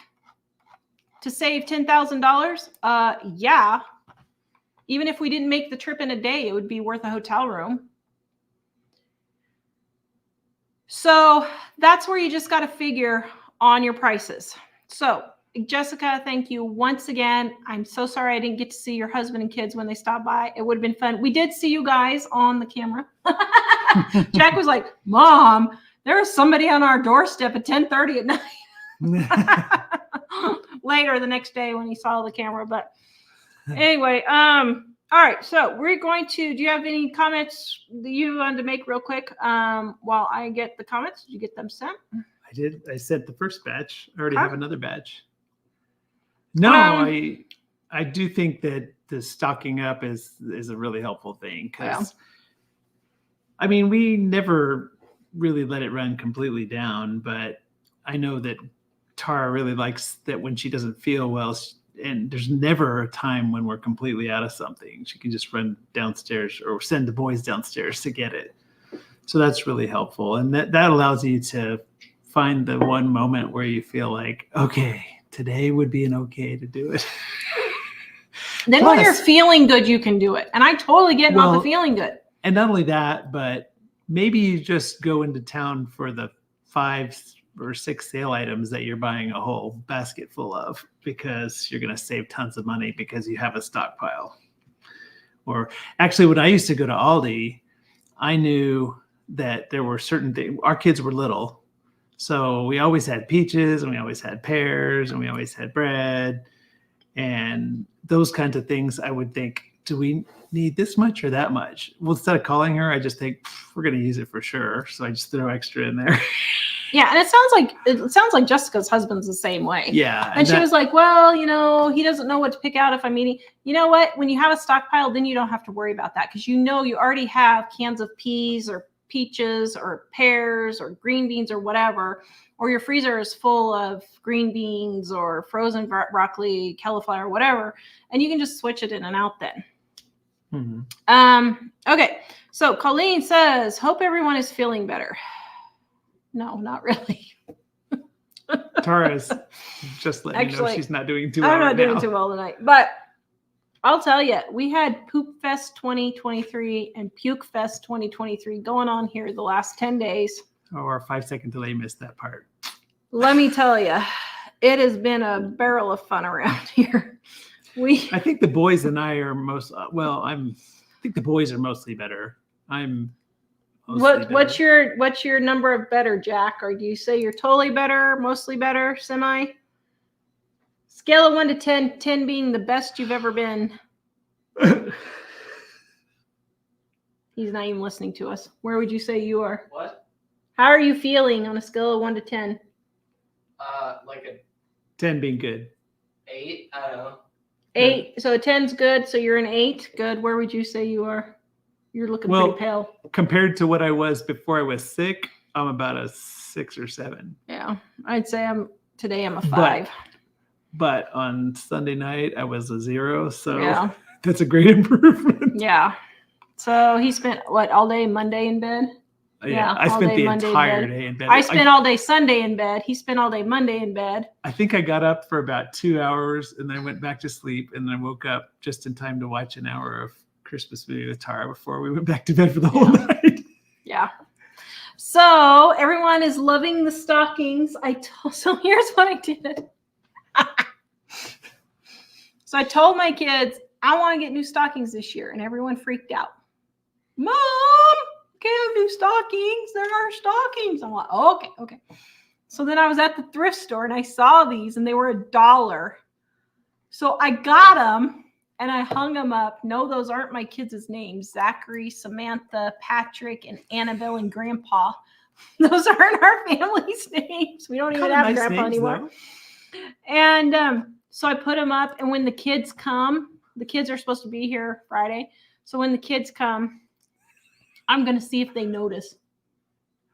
to save $10,000? Yeah. Even if we didn't make the trip in a day, it would be worth a hotel room. So that's where you just got to figure on your prices. So Jessica, thank you once again. I'm so sorry I didn't get to see your husband and kids when they stopped by. It would have been fun. We did see you guys on the camera. Jack was like, Mom, there was somebody on our doorstep at 10:30 at night. Later the next day when he saw the camera. But anyway, all right. So we're going to, do you have any comments that you wanted to make real quick while I get the comments? Did you get them sent? I did. I sent the first batch. I already have another batch. No, I do think that the stocking up is a really helpful thing because, I mean, we never really let it run completely down, but I know that Tara really likes that when she doesn't feel well, and there's never a time when we're completely out of something. She can just run downstairs or send the boys downstairs to get it. So that's really helpful. And that allows you to find the one moment where you feel like, okay, today would be an okay to do it. Then when you're feeling good, you can do it. And I totally get not the feeling good. And not only that, but maybe you just go into town for the 5 or 6 sale items that you're buying a whole basket full of because you're going to save tons of money because you have a stockpile. Or actually, when I used to go to Aldi, I knew that there were certain things. Our kids were little. So we always had peaches and we always had pears and we always had bread and those kinds of things. I would think, do we need this much or that much? Well, instead of calling her, I just think we're going to use it for sure. So I just throw extra in there. Yeah. And it sounds like Jessica's husband's the same way. Yeah. And she was like, well, he doesn't know what to pick out if I'm eating. You know what? When you have a stockpile, then you don't have to worry about that because you already have cans of peas or peaches or pears or green beans or whatever, or your freezer is full of green beans or frozen broccoli, cauliflower, whatever, and you can just switch it in and out then. Mm-hmm. Okay, so Colleen says, hope everyone is feeling better. No, not really. Tara's just letting you know she's not doing too well. I'm not doing too well tonight, but I'll tell you, we had Poop Fest 2023 and Puke Fest 2023 going on here the last 10 days. Oh, our 5-second delay missed that part. Let me tell you, it has been a barrel of fun around here. I think the boys and I are I think the boys are mostly better. I'm mostly better. What's your number of better, Jack? Or do you say you're totally better, mostly better, semi? Scale of 1 to 10, 10 being the best you've ever been. He's not even listening to us. Where would you say you are? What? How are you feeling on a scale of 1 to 10? Like a 10 being good. 8. I don't know. 8. So a 10's good. So you're an 8. Good. Where would you say you are? You're looking pretty pale. Compared to what I was before I was sick, I'm about a 6 or 7. Yeah. I'd say today I'm a 5. But on Sunday night, I was a 0. So Yeah. that's a great improvement. Yeah. So he spent all day Monday in bed? Yeah, I all spent day the Monday in entire bed. day in bed. I spent all day Sunday in bed. He spent all day Monday in bed. I think I got up for about 2 hours and then I went back to sleep and then I woke up just in time to watch an hour of Christmas movie with Tara before we went back to bed for the whole night. Yeah. So everyone is loving the stockings. So here's what I did. So I told my kids, I want to get new stockings this year, and everyone freaked out. Mom, can't have new stockings. There are stockings. I'm like, okay. So then I was at the thrift store and I saw these and they were $1. So I got them and I hung them up. No, those aren't my kids' names. Zachary, Samantha, Patrick, and Annabelle and Grandpa. Those aren't our family's names. We don't even have Nice Grandpa names, anymore. though. And so I put them up, and when the kids come, the kids are supposed to be here Friday. So when the kids come, I'm going to see if they notice.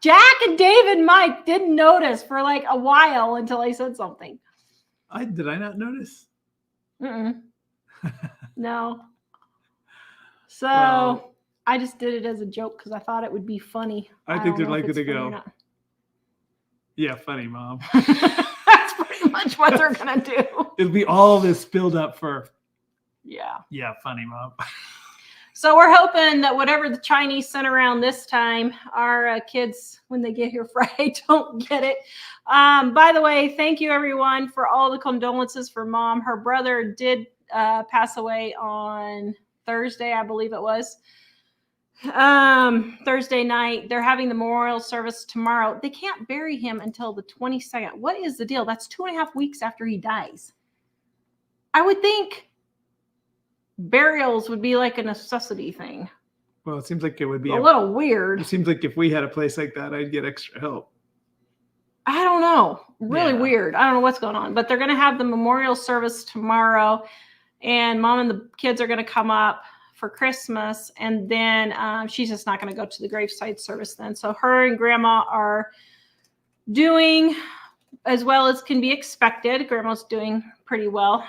Jack and Dave and Mike didn't notice for like a while until I said something. Did I not notice? Mm-mm. No. So Well, I just did it as a joke because I thought it would be funny. I think don't they're know if likely it's to funny or go, not. yeah, funny, Mom. That's pretty much what they're going to do. It'll be all this build up for, Yeah. funny, Mom. So we're hoping that whatever the Chinese sent around this time, our kids, when they get here Friday, don't get it. By the way, thank you everyone for all the condolences for Mom. Her brother did pass away on Thursday, I believe it was. Thursday night. They're having the memorial service tomorrow. They can't bury him until the 22nd. What is the deal? That's 2.5 weeks after he dies. I would think burials would be like a necessity thing. Well, it seems like it would be A little weird. It seems like if we had a place like that, I'd get extra help. I don't know. Really Yeah. weird. I don't know what's going on, but they're going to have the memorial service tomorrow, and Mom and the kids are going to come up for Christmas, and then she's just not going to go to the graveside service then. So her and Grandma are doing as well as can be expected. Grandma's doing pretty well.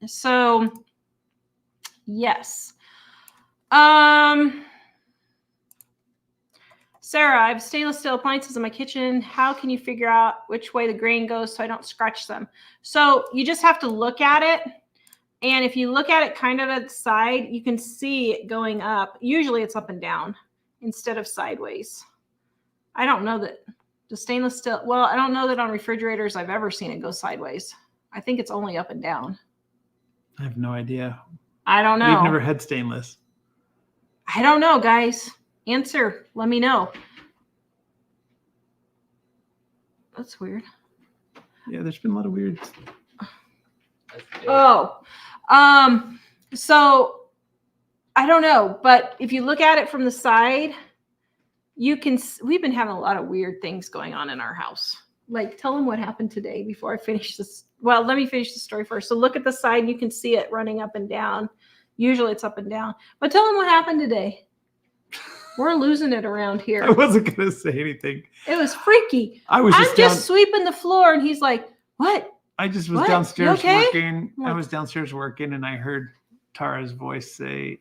So yes. Sarah, I have stainless steel appliances in my kitchen. How can you figure out which way the grain goes so I don't scratch them? So you just have to look at it. And if you look at it kind of at the side, you can see it going up. Usually it's up and down instead of sideways. I don't know that the stainless steel, well, I don't know that on refrigerators I've ever seen it go sideways. I think it's only up and down. I have no idea. I don't know. We've never had stainless. I don't know, guys. Answer. Let me know. That's weird. Yeah, there's been a lot of weird. Oh, so I don't know, but if you look at it from the side, you can, we've been having a lot of weird things going on in our house. Like, tell them what happened today before I finish this. Well, let me finish the story first. So look at the side, you can see it running up and down. Usually it's up and down, but tell them what happened today. We're losing it around here. I wasn't going to say anything. It was freaky. I was I'm just sweeping the floor, and he's like, what? I just was What? downstairs You okay? working. I What? was downstairs working and I heard Tara's voice say,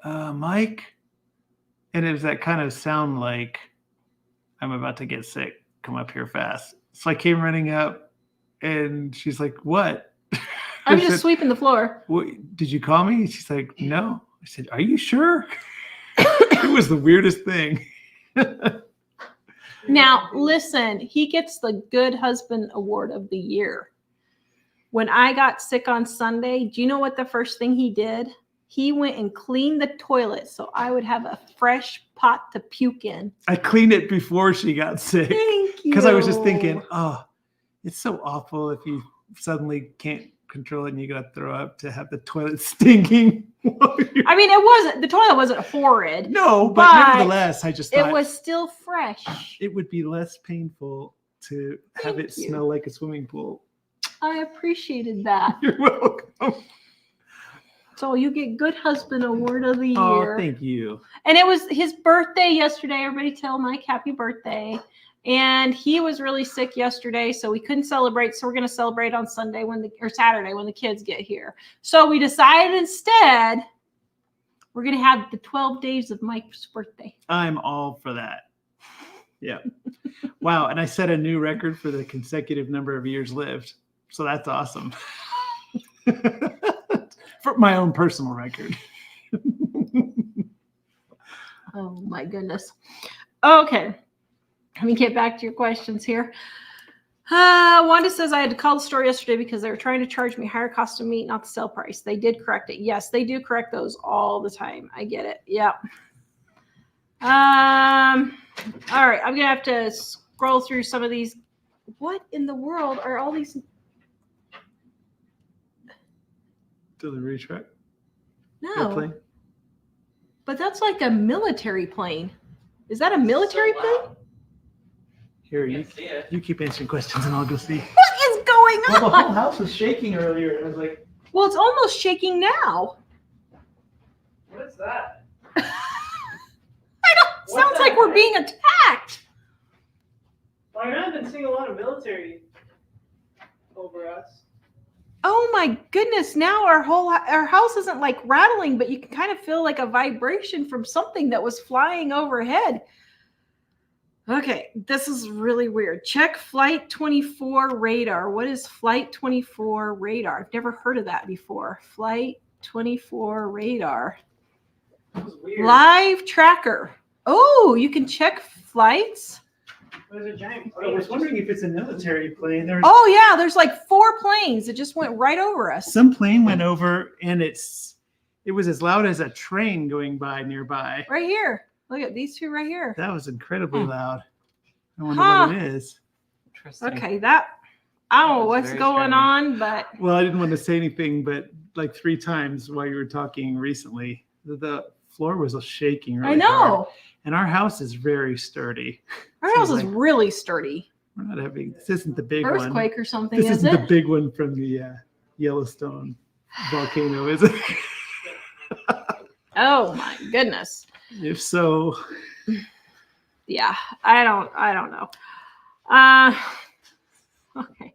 Mike. And it was that kind of sound like, I'm about to get sick. Come up here fast. So I came running up and she's like, what? I'm I just said, sweeping the floor. "What, did you call me? She's like, no. I said, are you sure? It was the weirdest thing. Now, listen, he gets the Good Husband Award of the Year. When I got sick on Sunday, do you know what the first thing he did? He went and cleaned the toilet so I would have a fresh pot to puke in. I cleaned it before she got sick. Thank you. Because I was just thinking, oh, it's so awful if you suddenly can't control it and you got to throw up to have the toilet stinking. I mean, the toilet wasn't horrid. No, but nevertheless, I just thought it was still fresh. it would be less painful to have it you. smell like a swimming pool. I appreciated that. You're welcome. So you get Good Husband Award of the Year. Oh, thank you. And it was his birthday yesterday. Everybody tell Mike happy birthday. And he was really sick yesterday, so we couldn't celebrate. So we're going to celebrate on Sunday or Saturday when the kids get here. So we decided instead we're going to have the 12 days of Mike's birthday. I'm all for that. Yeah. Wow. And I set a new record for the consecutive number of years lived. So that's awesome. For my own personal record. Oh my goodness. Okay. Let me get back to your questions here. Wanda says I had to call the store yesterday because they were trying to charge me higher cost of meat, not the sale price. They did correct it. Yes, they do correct those all the time. I get it. Yep. All right. I'm gonna have to scroll through some of these. What in the world are all these? Delivery truck? No. Airplane? But that's like a military plane. Is that a military plane? Here, You you, can see it. you keep answering questions and I'll go see. What is going on? Well, the whole house was shaking earlier. And I was like, Well, it's almost shaking now. What is that? What Sounds the like we're heck? being attacked. Well, I've been seeing a lot of military over us. Oh my goodness. Now our house isn't like rattling, but you can kind of feel like a vibration from something that was flying overhead. Okay, this is really weird. Check Flight 24 radar. What is Flight 24 radar? I've never heard of that before. Flight 24 radar. It was weird. Live tracker. Oh, you can check flights. There's a giant I plane. was wondering if it's a military plane. There's Oh yeah, there's like 4 planes that just went right over us. some plane went over and it was as loud as a train going by nearby. Right here. Look at these 2 right here. That was incredibly Hmm. loud. I wonder Huh. what it is. Interesting. Okay, I don't know That was what's very going strange. on, but Well, I didn't want to say anything, but like 3 times while you were talking recently, the floor was shaking really I know. hard. And our house is very sturdy. our So house is like- really sturdy. We're not having, this isn't the big one. Earthquake or something, This is isn't it? the big one from the Yellowstone volcano, is it? Oh my goodness. If so, Yeah, I don't know. Okay.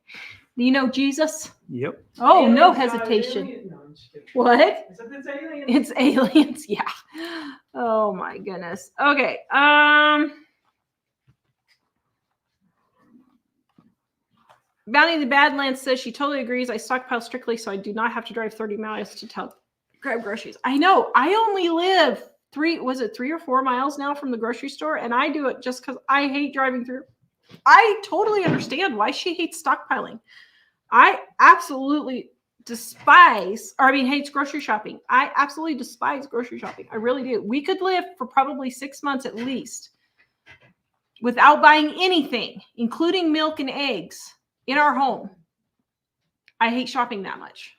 Do you know Jesus? yep. Oh, no Aliens, hesitation. aliens. No, I'm just kidding. What? I said it's aliens. It's aliens. Yeah. Oh my goodness. Okay. Bounty the Badlands says she totally agrees. I stockpile strictly so I do not have to drive 30 miles to grab groceries. I know. I only live 3 or 4 miles now from the grocery store, and I do it just because I hate driving through. I totally understand why she hates stockpiling. I absolutely hates grocery shopping. I absolutely despise grocery shopping. I really do. We could live for probably 6 months at least without buying anything, including milk and eggs, in our home. I hate shopping that much.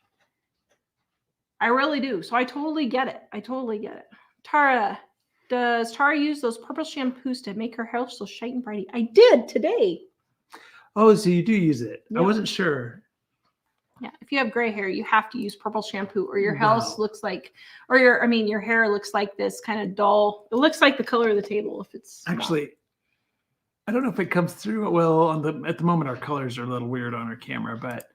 I really do. So I totally get it. Tara, does Tara use those purple shampoos to make her hair so shiny and brighty? I did today. Oh, so you do use it. I Yep. wasn't sure. Yeah, if you have gray hair, you have to use purple shampoo, or your Wow. house looks like, your hair looks like this kind of dull. It looks like the color of the table if it's Actually, I don't know if it comes through well at the moment. Our colors are a little weird on our camera, but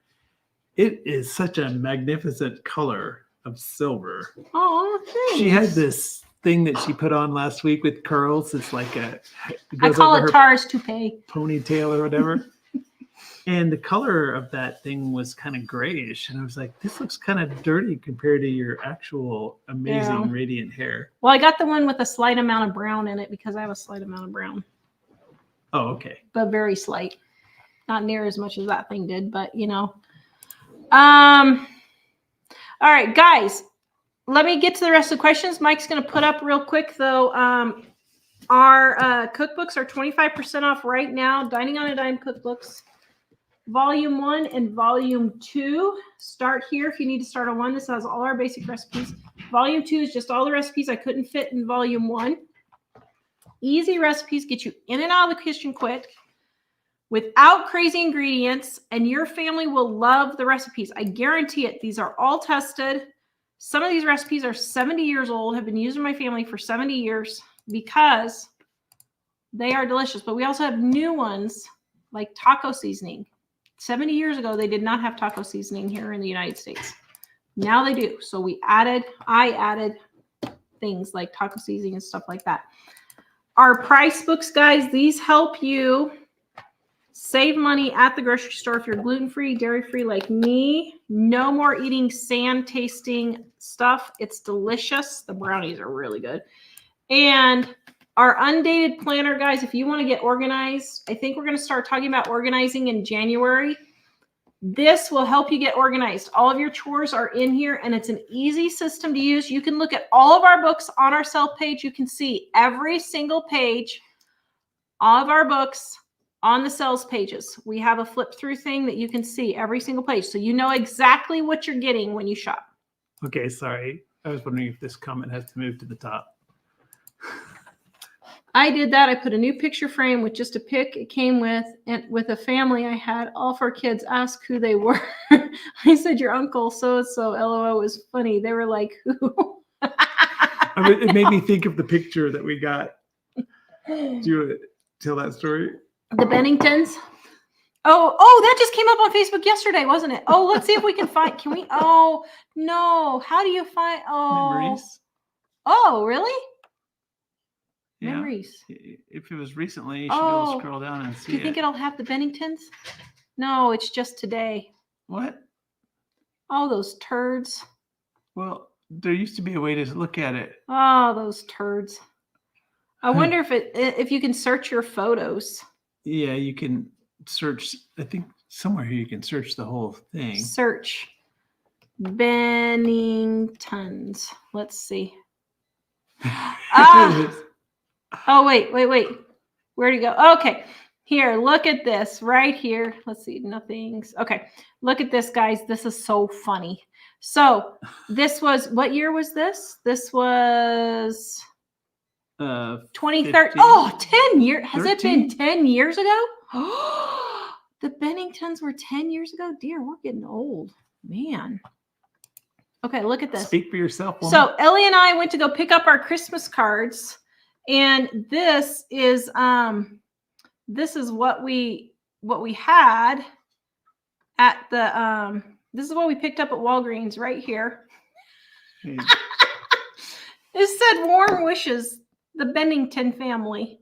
it is such a magnificent color of silver. Oh, thanks. She had this thing that she put on last week with curls. It's like it I goes call over it her Tara's toupee. ponytail or whatever. And the color of that thing was kind of grayish. And I was like, this looks kind of dirty compared to your actual amazing Yeah. radiant hair. Well, I got the one with a slight amount of brown in it because I have a slight amount of brown, Oh, okay. but very slight. Not near as much as that thing did, but All right, guys, let me get to the rest of the questions. Mike's going to put up real quick, though. Our cookbooks are 25% off right now. Dining on a Dime cookbooks. Volume 1 and Volume 2 start here. If you need to start on 1, this has all our basic recipes. Volume 2 is just all the recipes I couldn't fit in Volume 1. Easy recipes get you in and out of the kitchen quick without crazy ingredients, and your family will love the recipes. I guarantee it. These are all tested. Some of these recipes are 70 years old, have been used in my family for 70 years because they are delicious. But we also have new ones like taco seasoning. 70 years ago, they did not have taco seasoning here in the United States. Now they do. So I added things like taco seasoning and stuff like that. Our price books, guys, these help you save money at the grocery store if you're gluten-free, dairy-free like me. No more eating sand-tasting stuff. It's delicious. The brownies are really good. And our undated planner, guys, if you want to get organized, I think we're going to start talking about organizing in January. This will help you get organized. All of your chores are in here, and it's an easy system to use. You can look at all of our books on our self page. You can see every single page of our books on the sales pages. We have a flip through thing that you can see every single page. So you know exactly what you're getting when you shop. Okay, sorry. I was wondering if this comment has to move to the top. I did that. I put a new picture frame with just a pic it came with, and with a family I had. All 4 kids asked who they were. I said, your uncle so-and-so, LOL, was funny. They were like, who? It made me think of the picture that we got. Do you tell that story? The Benningtons. Oh, that just came up on Facebook yesterday, wasn't it? Oh, let's see if we can find. Can we? Oh, no. How do you find? Oh, Memories. Oh, really? Yeah. Memories. If it was recently, you should be able to scroll down and see it. Do you think it'll have the Benningtons? No, it's just today. What? Oh, those turds. Well, there used to be a way to look at it. Oh, those turds. I wonder if you can search your photos. Yeah, you can search. I think somewhere here you can search the whole thing. Search Benningtons. Let's see. Oh, wait. Where'd he go? Okay. Here, look at this right here. Let's see. Nothing's. Okay. Look at this, guys. This is so funny. So this was, what year was this? This was 2013. Oh, 10 years. Has 13? It been 10 years ago? The Benningtons were 10 years ago? Dear, we're getting old. Man. Okay, look at this. Speak for yourself, woman. So Ellie and I went to go pick up our Christmas cards. And this is what we had at the this is what we picked up at Walgreens right here. It said warm wishes, the Bennington family.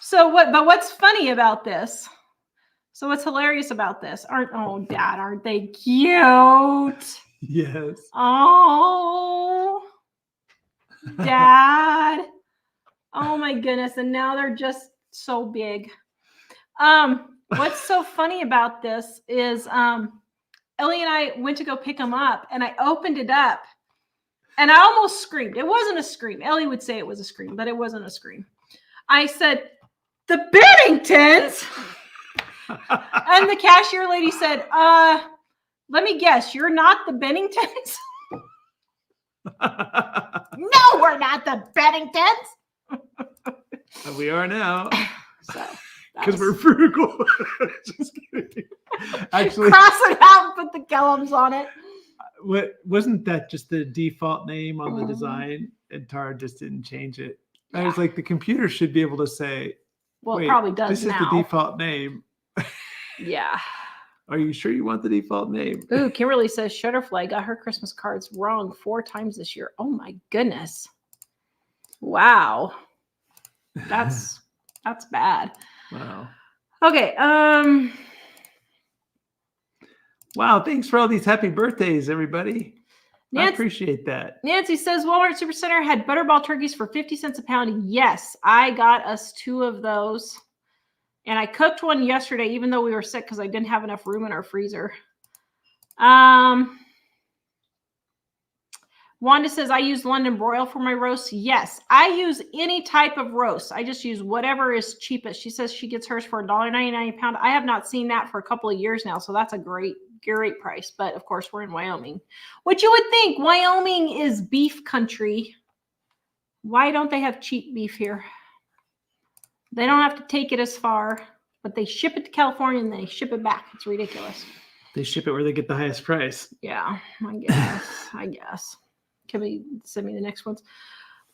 So what's funny about this? So what's hilarious about this? Dad, aren't they cute? Yes. Oh, Dad. Oh my goodness. And now they're just so big. What's so funny about this is Ellie and I went to go pick them up, and I opened it up and I almost screamed. It wasn't a scream. Ellie would say it was a scream, but it wasn't a scream. I said, the Benningtons. And the cashier lady said, let me guess, you're not the Benningtons? No, we're not the Benningtons. We are now. Because we're frugal. Just kidding. Actually, cross it out and put the Kellums on it. Wasn't that just the default name on the design? And Tara just didn't change it. Yeah. I was like, the computer should be able to say, well, it probably does this now. Is the default name. Yeah. Are you sure you want the default name? Ooh, Kimberly says Shutterfly got her Christmas cards wrong 4 times this year. Oh my goodness. Wow. That's bad. Wow. Okay. Wow. Thanks for all these happy birthdays, everybody. I appreciate that. Nancy says Walmart Supercenter had butterball turkeys for 50 cents a pound. Yes, I got us 2 of those. And I cooked one yesterday, even though we were sick because I didn't have enough room in our freezer. Wanda says, I use London broil for my roast. Yes, I use any type of roast. I just use whatever is cheapest. She says she gets hers for $1.99 a pound. I have not seen that for a couple of years now, so that's a great price. But of course, we're in Wyoming. What you would think, Wyoming is beef country. Why don't they have cheap beef here? They don't have to take it as far, but they ship it to California and they ship it back. It's ridiculous. They ship it where they get the highest price. Yeah, I guess. Can we send me the next ones?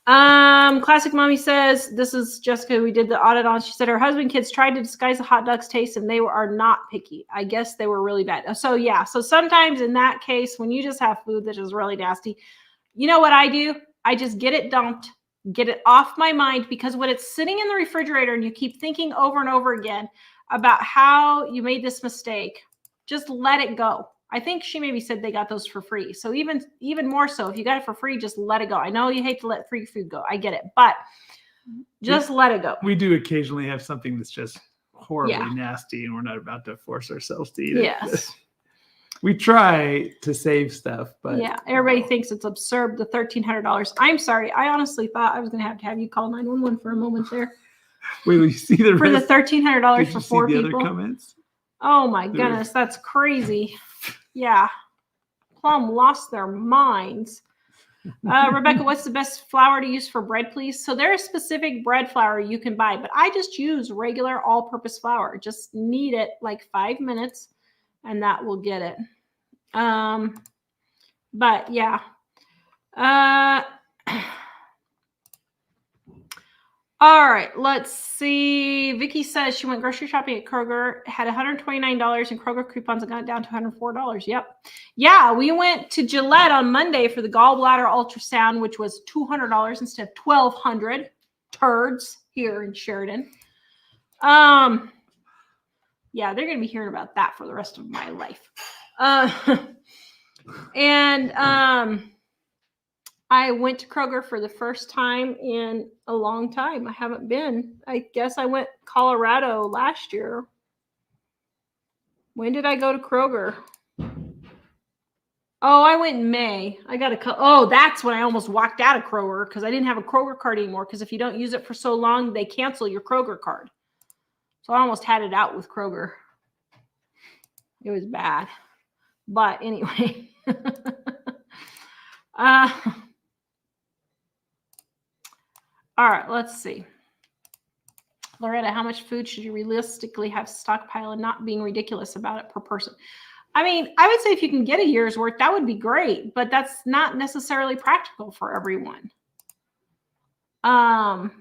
Classic Mommy says, this is Jessica we did the audit on. She said her husband and kids tried to disguise the hot dog's taste and they are not picky. I guess they were really bad. So yeah, so sometimes in that case, when you just have food that is really nasty, you know what I do? I just get it dumped, get it off my mind, because when it's sitting in the refrigerator and you keep thinking over and over again about how you made this mistake, just let it go. I think she maybe said they got those for free. So even more so, if you got it for free, just let it go. I know you hate to let free food go. I get it, but just let it go. We do occasionally have something that's just horribly nasty and we're not about to force ourselves to eat it. Yes. We try to save stuff, but yeah, everybody thinks it's absurd, the $1,300. I'm sorry. I honestly thought I was going to have you call 911 for a moment there. Wait, will you see the for rest? The $1,300 Did for you see 4 the people. Other comments? Oh my goodness, that's crazy. Yeah. Plum lost their minds. Rebecca, what's the best flour to use for bread, please? So there's specific bread flour you can buy, but I just use regular all-purpose flour. Just knead it like 5 minutes and that will get it. But yeah. All right, let's see. Vicky says she went grocery shopping at Kroger, had $129 in Kroger coupons and got it down to $104. Yep. Yeah, we went to Gillette on Monday for the gallbladder ultrasound, which was $200 instead of $1,200. Turds here in Sheridan. Yeah, they're going to be hearing about that for the rest of my life. I went to Kroger for the first time in a long time. I haven't been. I guess I went Colorado last year. When did I go to Kroger? Oh, I went in May. That's when I almost walked out of Kroger because I didn't have a Kroger card anymore, because if you don't use it for so long, they cancel your Kroger card. So I almost had it out with Kroger. It was bad. But anyway. All right, let's see. Loretta, how much food should you realistically have stockpile and not being ridiculous about it per person? I mean, I would say if you can get a year's worth, that would be great, but that's not necessarily practical for everyone. The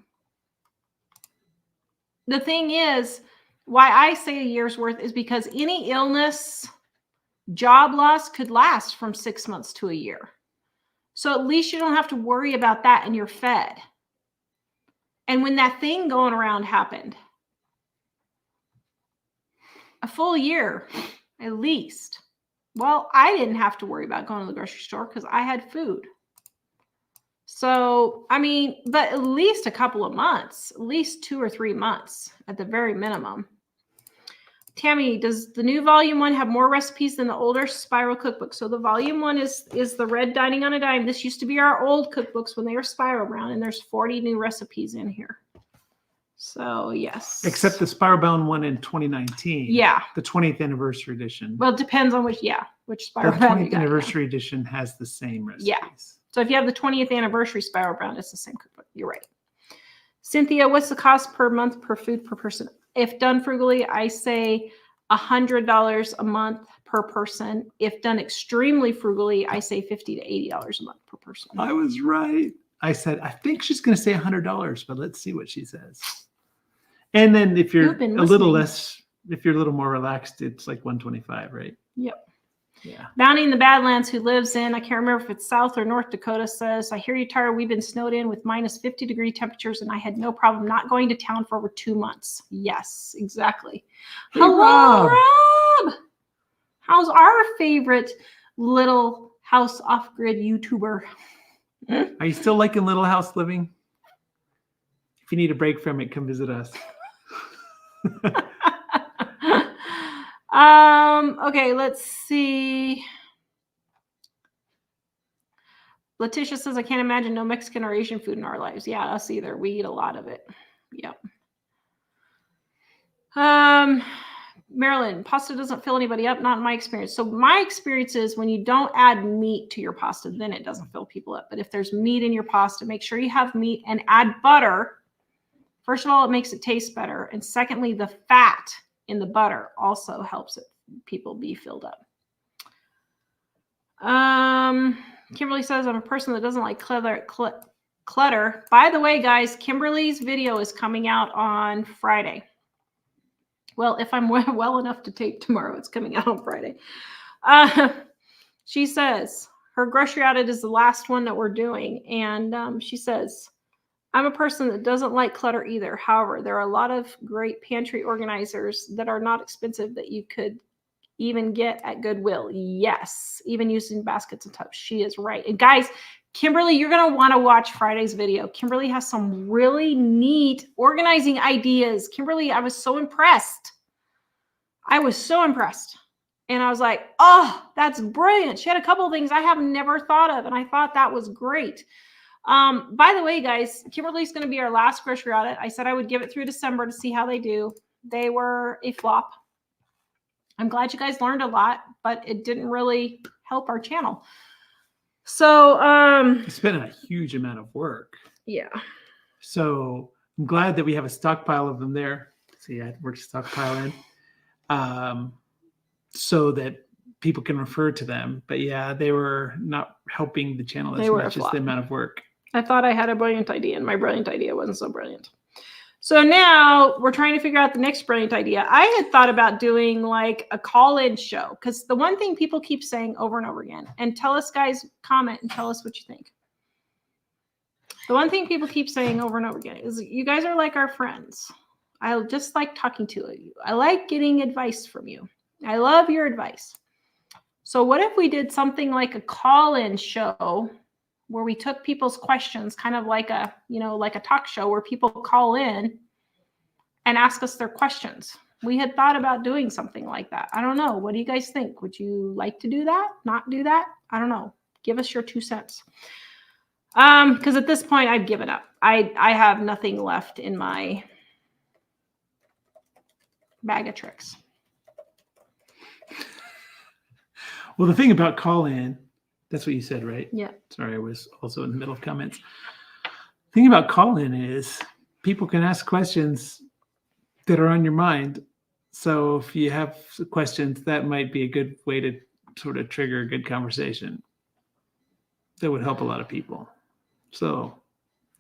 thing is, why I say a year's worth is because any illness, job loss could last from 6 months to a year. So at least you don't have to worry about that and you're fed. And when that thing going around happened, a full year at least. Well, I didn't have to worry about going to the grocery store because I had food. So, I mean, but at least a couple of months, at least 2 or 3 months at the very minimum. Tammy, does the new volume 1 have more recipes than the older Spiral cookbook? So the volume 1 is the Red Dining on a Dime. This used to be our old cookbooks when they were spiral bound, and there's 40 new recipes in here. So yes. Except the spiral bound one in 2019. Yeah. The 20th anniversary edition. Well, it depends on which spiral the bound 20th you got. anniversary edition has the same recipes. Yeah. So if you have the 20th anniversary spiral bound, it's the same cookbook. You're right. Cynthia, what's the cost per month per food per person? If done frugally, I say $100 a month per person. If done extremely frugally, I say $50 to $80 a month per person. I was right. I said, I think she's going to say $100, but let's see what she says. And then if you're a little less, if you're a little more relaxed, it's like $125, right? Yep. Yeah. Bounty in the Badlands, who lives in, I can't remember if it's South or North Dakota, says, I hear you, Tara. We've been snowed in with minus 50-degree temperatures, and I had no problem not going to town for over 2 months. Yes, exactly. Hey, Hello, Rob. How's our favorite little house off-grid YouTuber? Are you still liking Little House Living? If you need a break from it, come visit us. Okay, let's see. Letitia says, I can't imagine no Mexican or Asian food in our lives. Yeah, us either. We eat a lot of it. Yep. Marilyn, pasta doesn't fill anybody up. Not in my experience. So my experience is when you don't add meat to your pasta, then it doesn't fill people up. But if there's meat in your pasta, make sure you have meat and add butter. First of all, it makes it taste better. And secondly, the fat in the butter also helps people be filled up. Kimberly says, I'm a person that doesn't like clutter. By the way, guys, Kimberly's video is coming out on Friday. Well, if I'm well enough to tape tomorrow, it's coming out on Friday. She says her grocery audit is the last one that we're doing. And she says, I'm a person that doesn't like clutter either. However, there are a lot of great pantry organizers that are not expensive that you could even get at Goodwill. Yes, even using baskets and tubs. She is right. And guys, Kimberly, you're going to want to watch Friday's video. Kimberly has some really neat organizing ideas. Kimberly, I was so impressed. I was so impressed. And I was like, oh, that's brilliant. She had a couple of things I have never thought of, and I thought that was great. By the way, guys, Kimberly's going to be our last grocery audit. I said I would give it through December to see how they do. They were a flop. I'm glad you guys learned a lot, but it didn't really help our channel. So it's been a huge amount of work. Yeah. So I'm glad that we have a stockpile of them there. See, I had to work stockpile in, so that people can refer to them. But yeah, they were not helping the channel as much as the amount of work. I thought I had a brilliant idea, and my brilliant idea wasn't so brilliant. So now we're trying to figure out the next brilliant idea. I had thought about doing like a call-in show, because the one thing people keep saying over and over again, and tell us, guys, comment and tell us what you think. The one thing people keep saying over and over again is you guys are like our friends. I just like talking to you. I like getting advice from you. I love your advice. So what if we did something like a call-in show where we took people's questions, kind of like a, like a talk show where people call in and ask us their questions. We had thought about doing something like that. I don't know. What do you guys think? Would you like to do that? Not do that? I don't know. Give us your 2 cents. Because at this point I've given up. I have nothing left in my bag of tricks. Well, the thing about call-in, that's what you said, right? Yeah. Sorry, I was also in the middle of comments. The thing about call-in is people can ask questions that are on your mind. So if you have questions, that might be a good way to sort of trigger a good conversation. That would help a lot of people. So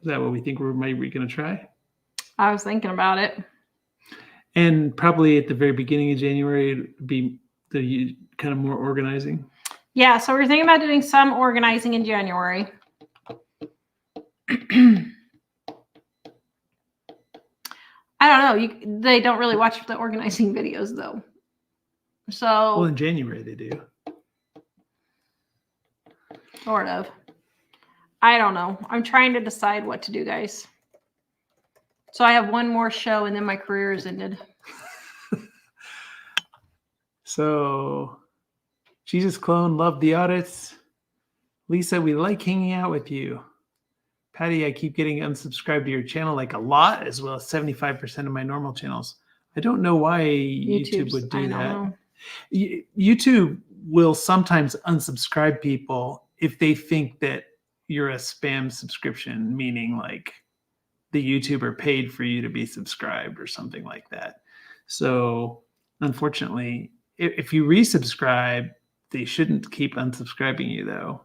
is that what we think we're maybe going to try? I was thinking about it. And probably at the very beginning of January, it'd be the kind of more organizing. Yeah, so we're thinking about doing some organizing in January. I don't know. They don't really watch the organizing videos, though. So, well, in January they do. Sort of. I don't know. I'm trying to decide what to do, guys. So I have one more show, and then my career is ended. So, Jesus Clone, love the audits. Lisa, we like hanging out with you. Patty, I keep getting unsubscribed to your channel like a lot, as well as 75% of my normal channels. I don't know why YouTube would do that. YouTube will sometimes unsubscribe people if they think that you're a spam subscription, meaning like the YouTuber paid for you to be subscribed or something like that. So unfortunately, if you resubscribe, they shouldn't keep unsubscribing you, though.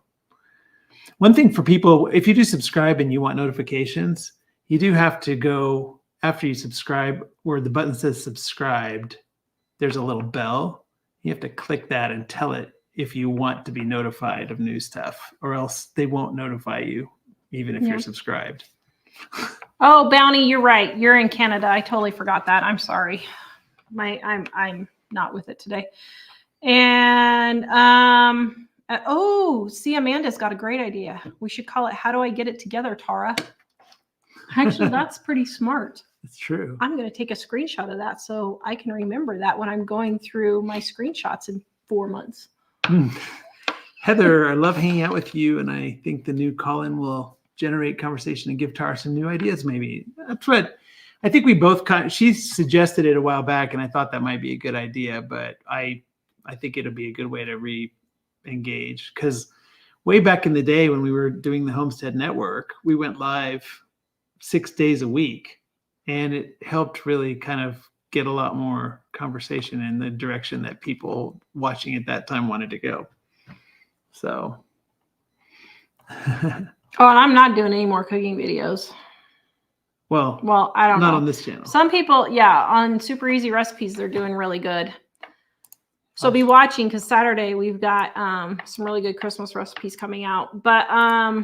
One thing for people, if you do subscribe and you want notifications, you do have to go after you subscribe where the button says subscribed. There's a little bell. You have to click that and tell it if you want to be notified of new stuff, or else they won't notify you, even if you're subscribed. Oh, Bounty, you're right. You're in Canada. I totally forgot that. I'm sorry. I'm not with it today. And see, Amanda's got a great idea. We should call it "How Do I Get It Together, Tara?" Actually, that's pretty smart. It's true. I'm going to take a screenshot of that so I can remember that when I'm going through my screenshots in 4 months. Heather, I love hanging out with you, and I think the new call-in will generate conversation and give Tara some new ideas. Maybe that's what I think. We both she suggested it a while back, and I thought that might be a good idea. But I think it'll be a good way to re-engage, because way back in the day when we were doing the Homestead Network, we went live 6 days a week, and it helped really kind of get a lot more conversation in the direction that people watching at that time wanted to go. So. Oh, and I'm not doing any more cooking videos. Well, I don't know. Not on this channel. Some people, yeah, on Super Easy Recipes, they're doing really good. So be watching, because Saturday we've got some really good Christmas recipes coming out. But I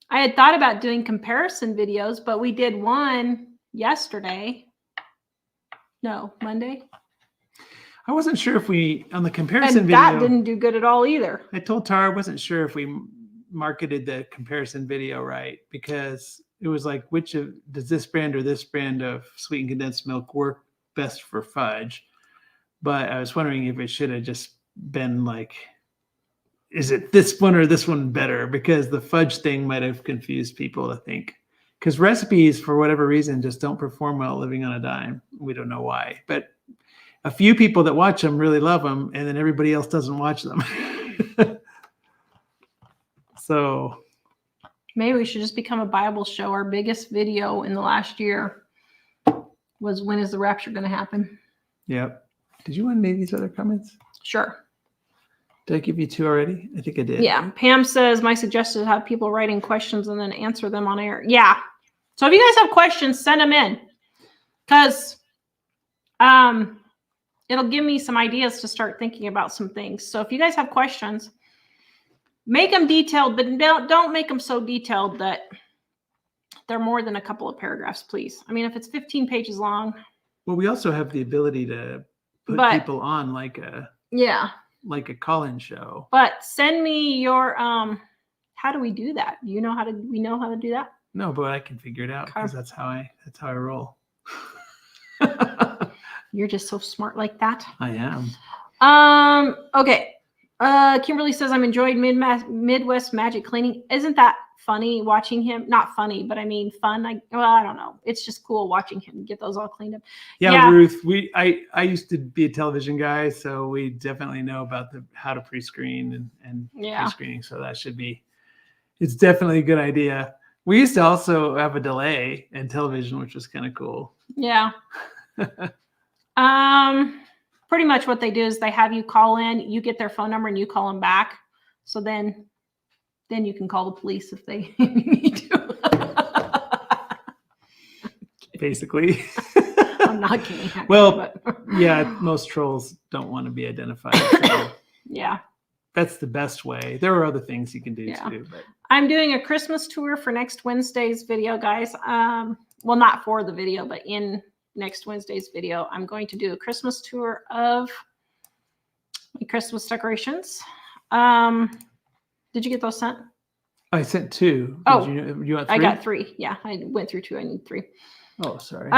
had thought about doing comparison videos, but we did one yesterday. No, Monday. I wasn't sure if we, on the comparison And video. that didn't do good at all either. I told Tara I wasn't sure if we marketed the comparison video right, because it was like, does this brand or this brand of sweetened condensed milk work best for fudge? But I was wondering if it should have just been like, is it this one or this one better? Because the fudge thing might have confused people, I think. Because recipes, for whatever reason, just don't perform well living on a dime. We don't know why. But a few people that watch them really love them, and then everybody else doesn't watch them. So Maybe we should just become a Bible show. Our biggest video in the last year was, when is the rapture going to happen? Yep. Did you want to make these other comments? Sure. Did I give you 2 already? I think I did. Yeah. Pam says, my suggestion is have people write in questions and then answer them on air. Yeah. So if you guys have questions, send them in, because it'll give me some ideas to start thinking about some things. So if you guys have questions, make them detailed, but don't make them so detailed that they're more than a couple of paragraphs, please. I mean, if it's 15 pages long. Well, we also have the ability to put people on like a call-in show. But send me your how do we do that? Do you know how to we know how to do that? No, but I can figure it out, because that's how I roll. You're just so smart like that. I am. Okay. Kimberly says, I'm enjoying Midwest Magic cleaning. Isn't that funny watching him? Not funny, but I mean fun. I don't know. It's just cool watching him get those all cleaned up. Yeah. Ruth, I used to be a television guy, so we definitely know about how to pre-screen and pre-screening. So it's definitely a good idea. We used to also have a delay in television, which was kind of cool. Yeah. Pretty much what they do is they have you call in, you get their phone number, and you call them back. So then you can call the police if they need to. Basically. I'm not kidding. Actually, well, yeah, most trolls don't want to be identified. So yeah. That's the best way. There are other things you can do too. But I'm doing a Christmas tour for next Wednesday's video, guys. Well, not for the video, but in next Wednesday's video, I'm going to do a Christmas tour of my Christmas decorations. Did you get those sent? I sent 2. Oh, you want 3? I got 3. Yeah, I went through 2. I need 3. Oh, sorry.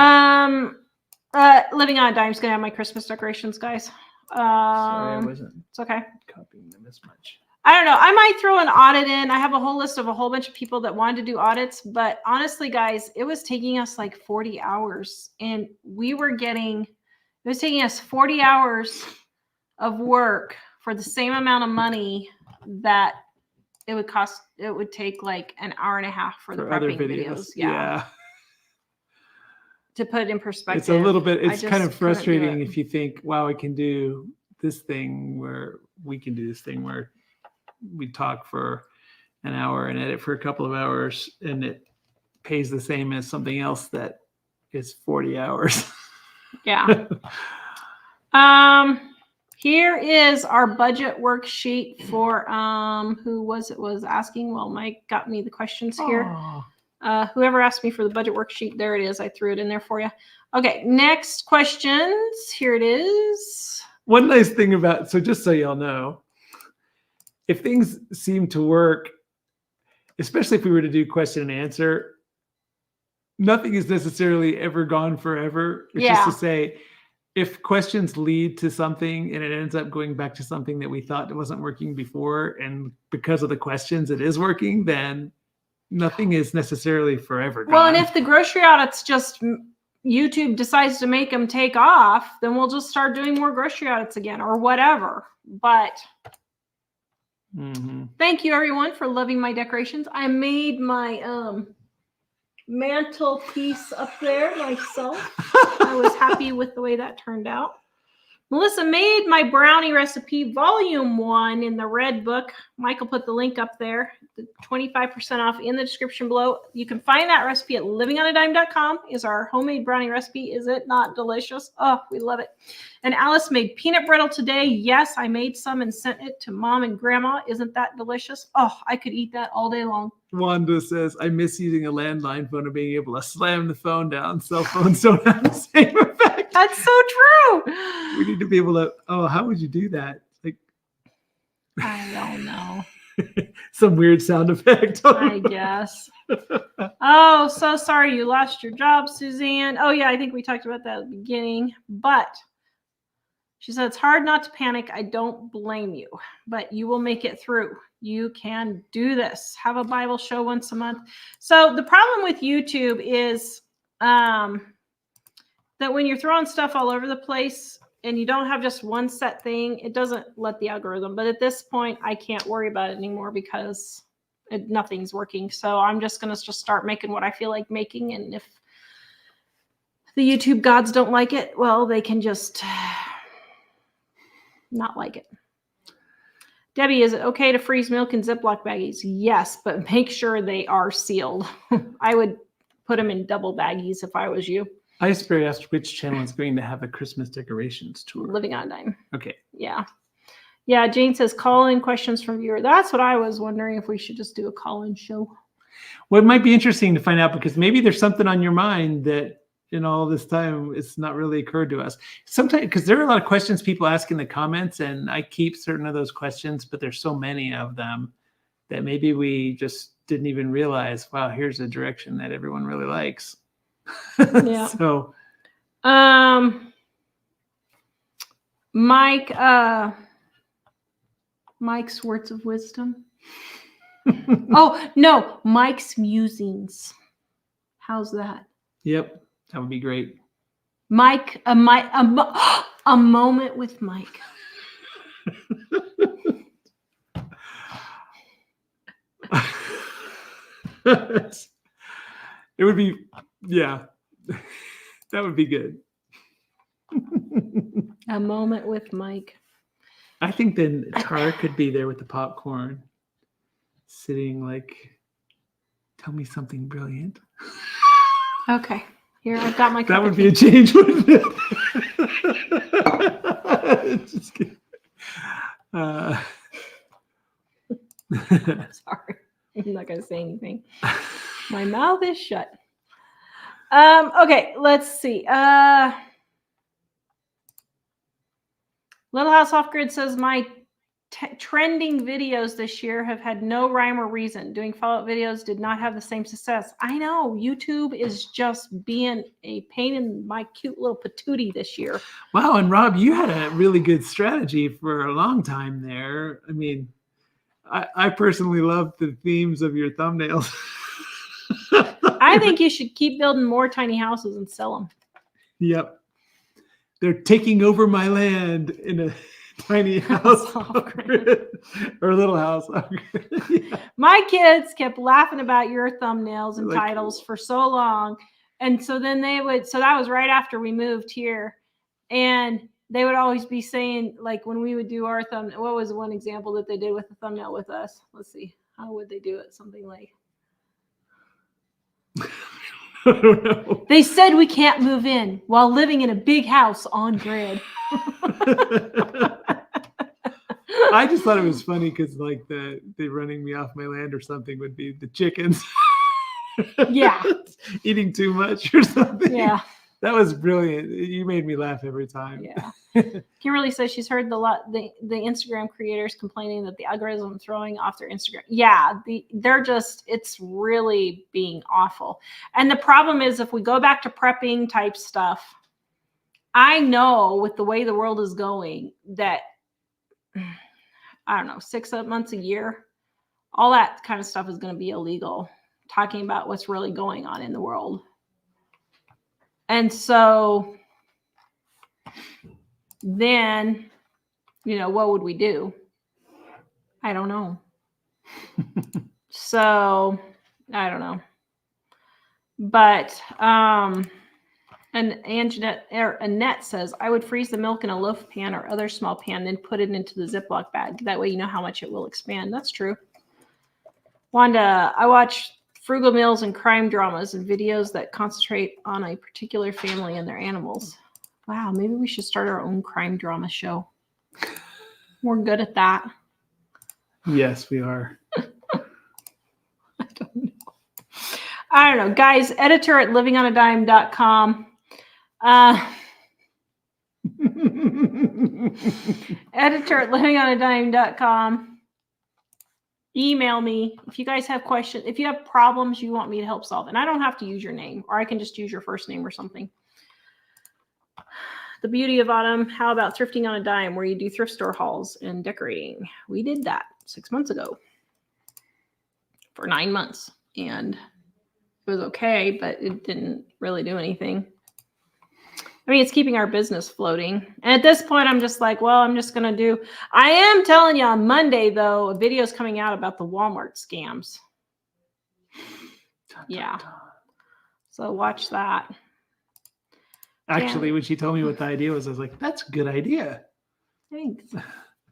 Living on a Dime's gonna have my Christmas decorations, guys. Sorry, I wasn't. It's okay. Copying them as much. I don't know. I might throw an audit in. I have a whole list of a whole bunch of people that wanted to do audits, but honestly, guys, it was taking us like 40 hours, and it was taking us 40 hours of work for the same amount of money that it would cost. It would take like an hour and a half for the prepping videos. Yeah. To put it in perspective. It's a little bit, it's kind of frustrating if you think, wow, I can do this thing where we can do this thing where we talk for an hour and edit for a couple of hours, and it pays the same as something else that is 40 hours. Yeah. Here is our budget worksheet for who was asking. Well, Mike got me the questions here. Whoever asked me for the budget worksheet, there it is. I threw it in there for you. Okay, next questions. Here it is. One nice thing about, so just so y'all know, if things seem to work, especially if we were to do question and answer, nothing is necessarily ever gone forever. Which is to say, if questions lead to something and it ends up going back to something that we thought it wasn't working before, and because of the questions it is working, then nothing is necessarily forever gone. Well, and if the grocery audits just YouTube decides to make them take off, then we'll just start doing more grocery audits again or whatever. But thank you everyone for loving my decorations. I made my mantelpiece up there myself. I was happy with the way that turned out. Melissa made my brownie recipe volume 1 in the red book. Michael put the link up there, the 25% off in the description below. You can find that recipe at livingonadime.com. Is our homemade brownie recipe. Is it not delicious? Oh, we love it. And Alice made peanut brittle today. Yes, I made some and sent it to Mom and Grandma. Isn't that delicious? Oh, I could eat that all day long. Wanda says, I miss using a landline phone and being able to slam the phone down. Cell phones don't have the same effect. That's so true. We need to be able to, how would you do that? Like, I don't know. some weird sound effect. I guess. Oh, so sorry you lost your job, Suzanne. Oh, yeah, I think we talked about that at the beginning. But she said, it's hard not to panic. I don't blame you, but you will make it through. You can do this. Have a Bible show once a month. So the problem with YouTube is that when you're throwing stuff all over the place and you don't have just one set thing, it doesn't let the algorithm. But at this point, I can't worry about it anymore because nothing's working. So I'm just going to just start making what I feel like making. And if the YouTube gods don't like it, well, they can just not like it. Debbie, is it okay to freeze milk in Ziploc baggies? Yes, but make sure they are sealed. I would put them in double baggies if I was you. Iceberry asked which channel is going to have a Christmas decorations tour. Living on a Dime. Okay. Yeah. Yeah, Jane says call in questions from viewer. That's what I was wondering, if we should just do a call-in show. Well, it might be interesting to find out, because maybe there's something on your mind that in all this time it's not really occurred to us. Sometimes, because there are a lot of questions people ask in the comments, and I keep certain of those questions, but there's so many of them that maybe we just didn't even realize, wow, here's a direction that everyone really likes. Yeah. So Mike's words of wisdom. Oh no, Mike's musings. How's that? Yep, that would be great. Mike, a moment with Mike. It would be, yeah, that would be good. A moment with Mike. I think then Tara could be there with the popcorn, sitting like, tell me something brilliant. Okay, here I've got my. That would be a change, wouldn't it? Just kidding. Sorry, I'm not gonna say anything. My mouth is shut. Okay, let's see. Little House Off Grid says my trending videos this year have had no rhyme or reason. Doing follow-up videos did not have the same success. I know YouTube is just being a pain in my cute little patootie this year. Wow, and Rob, you had a really good strategy for a long time there. I mean, I personally love the themes of your thumbnails. I think you should keep building more tiny houses and sell them. Yep. They're taking over my land in a tiny house or a little house. Yeah. My kids kept laughing about your thumbnails and titles for so long. And so then so that was right after we moved here. And they would always be saying, like, when we would do our thumbnail, what was one example that they did with the thumbnail with us? Let's see. How would they do it? Something like, I don't know. They said we can't move in while living in a big house on grid. I just thought it was funny because, like, the running me off my land or something would be the chickens. Yeah. Eating too much or something. Yeah. That was brilliant. You made me laugh every time. Yeah. Kimberly says she's heard the Instagram creators complaining that the algorithm throwing off their Instagram. Yeah, it's really being awful. And the problem is, if we go back to prepping type stuff, I know with the way the world is going that, I don't know, 6 months a year, all that kind of stuff is going to be illegal, talking about what's really going on in the world. And so then, what would we do? I don't know. So I don't know. But and Annette says, I would freeze the milk in a loaf pan or other small pan, then put it into the Ziploc bag. That way you know how much it will expand. That's true. Wanda, I watch frugal meals and crime dramas and videos that concentrate on a particular family and their animals. Wow, maybe we should start our own crime drama show. We're good at that. Yes, we are. I don't know. Guys, editor at livingonadime.com. Editor at livingonadime.com. Email me if you guys have questions. If you have problems you want me to help solve, and I don't have to use your name, or I can just use your first name or something. The beauty of autumn. How about thrifting on a dime, where you do thrift store hauls and decorating? We did that 6 months ago for 9 months, and it was okay, but it didn't really do anything. I mean, it's keeping our business floating. And at this point, I'm just like, well, I'm just going to do. I am telling you on Monday, though, a video is coming out about the Walmart scams. Yeah. So watch that. Actually, when she told me what the idea was, I was like, that's a good idea. Thanks.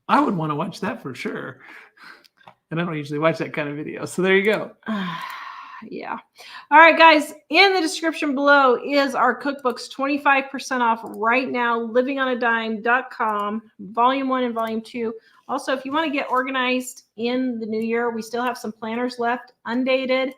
I would want to watch that for sure. And I don't usually watch that kind of video. So there you go. Yeah. All right, guys, in the description below is our cookbooks, 25% off right now, livingonadime.com, volume 1 and volume 2. Also, if you want to get organized in the new year, we still have some planners left, undated,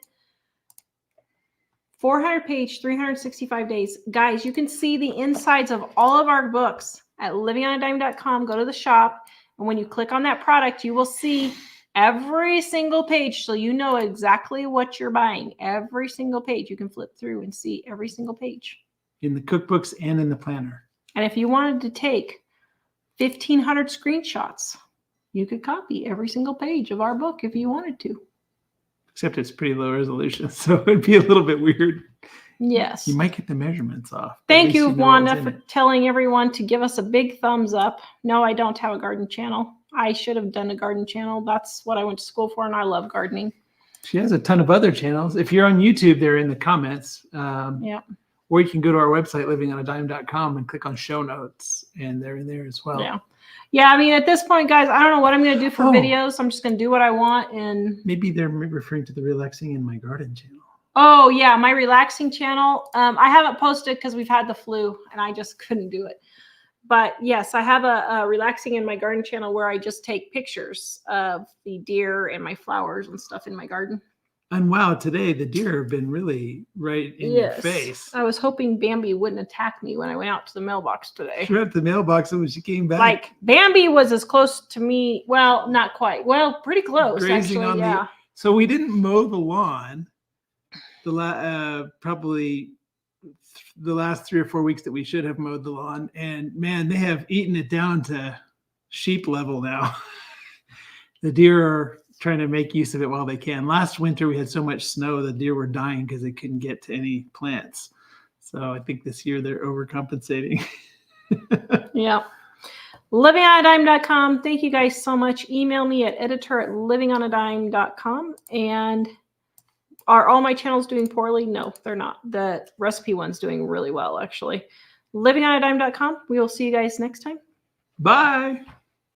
400-page, 365 days. Guys, you can see the insides of all of our books at livingonadime.com. Go to the shop, and when you click on that product, you will see every single page, so you know exactly what you're buying. Every single page you can flip through and see every single page. In the cookbooks and in the planner. And if you wanted to take 1,500 screenshots, you could copy every single page of our book if you wanted to. Except it's pretty low resolution, so it'd be a little bit weird. Yes. You might get the measurements off. Thank you, Wanda, for telling everyone to give us a big thumbs up. No, I don't have a garden channel. I should have done a garden channel. That's what I went to school for, and I love gardening. She has a ton of other channels. If you're on YouTube, they're in the comments. Yeah. Or you can go to our website, livingonadime.com, and click on show notes, and they're in there as well. Yeah. Yeah, I mean, at this point, guys, I don't know what I'm going to do for videos. I'm just going to do what I want. And maybe they're referring to the relaxing in my garden channel. Oh, yeah, my relaxing channel. I haven't posted because we've had the flu, and I just couldn't do it. But yes, I have a relaxing in my garden channel where I just take pictures of the deer and my flowers and stuff in my garden. And wow, today the deer have been really right in your face. I was hoping Bambi wouldn't attack me when I went out to the mailbox today. She went to the mailbox and when she came back. Like Bambi was as close to me. Well, not quite. Well, pretty close. Grazing actually. on so we didn't mow the lawn. Probably the last 3 or 4 weeks that we should have mowed the lawn, and man, they have eaten it down to sheep level now. The deer are trying to make use of it while they can. Last winter we had so much snow the deer were dying because they couldn't get to any plants. So I think this year they're overcompensating. Yeah. livingonadime.com. Thank you guys so much. Email me at editor@livingonadime.com. And are all my channels doing poorly? No, they're not. The recipe one's doing really well, actually. livingonadime.com. We will see you guys next time. Bye.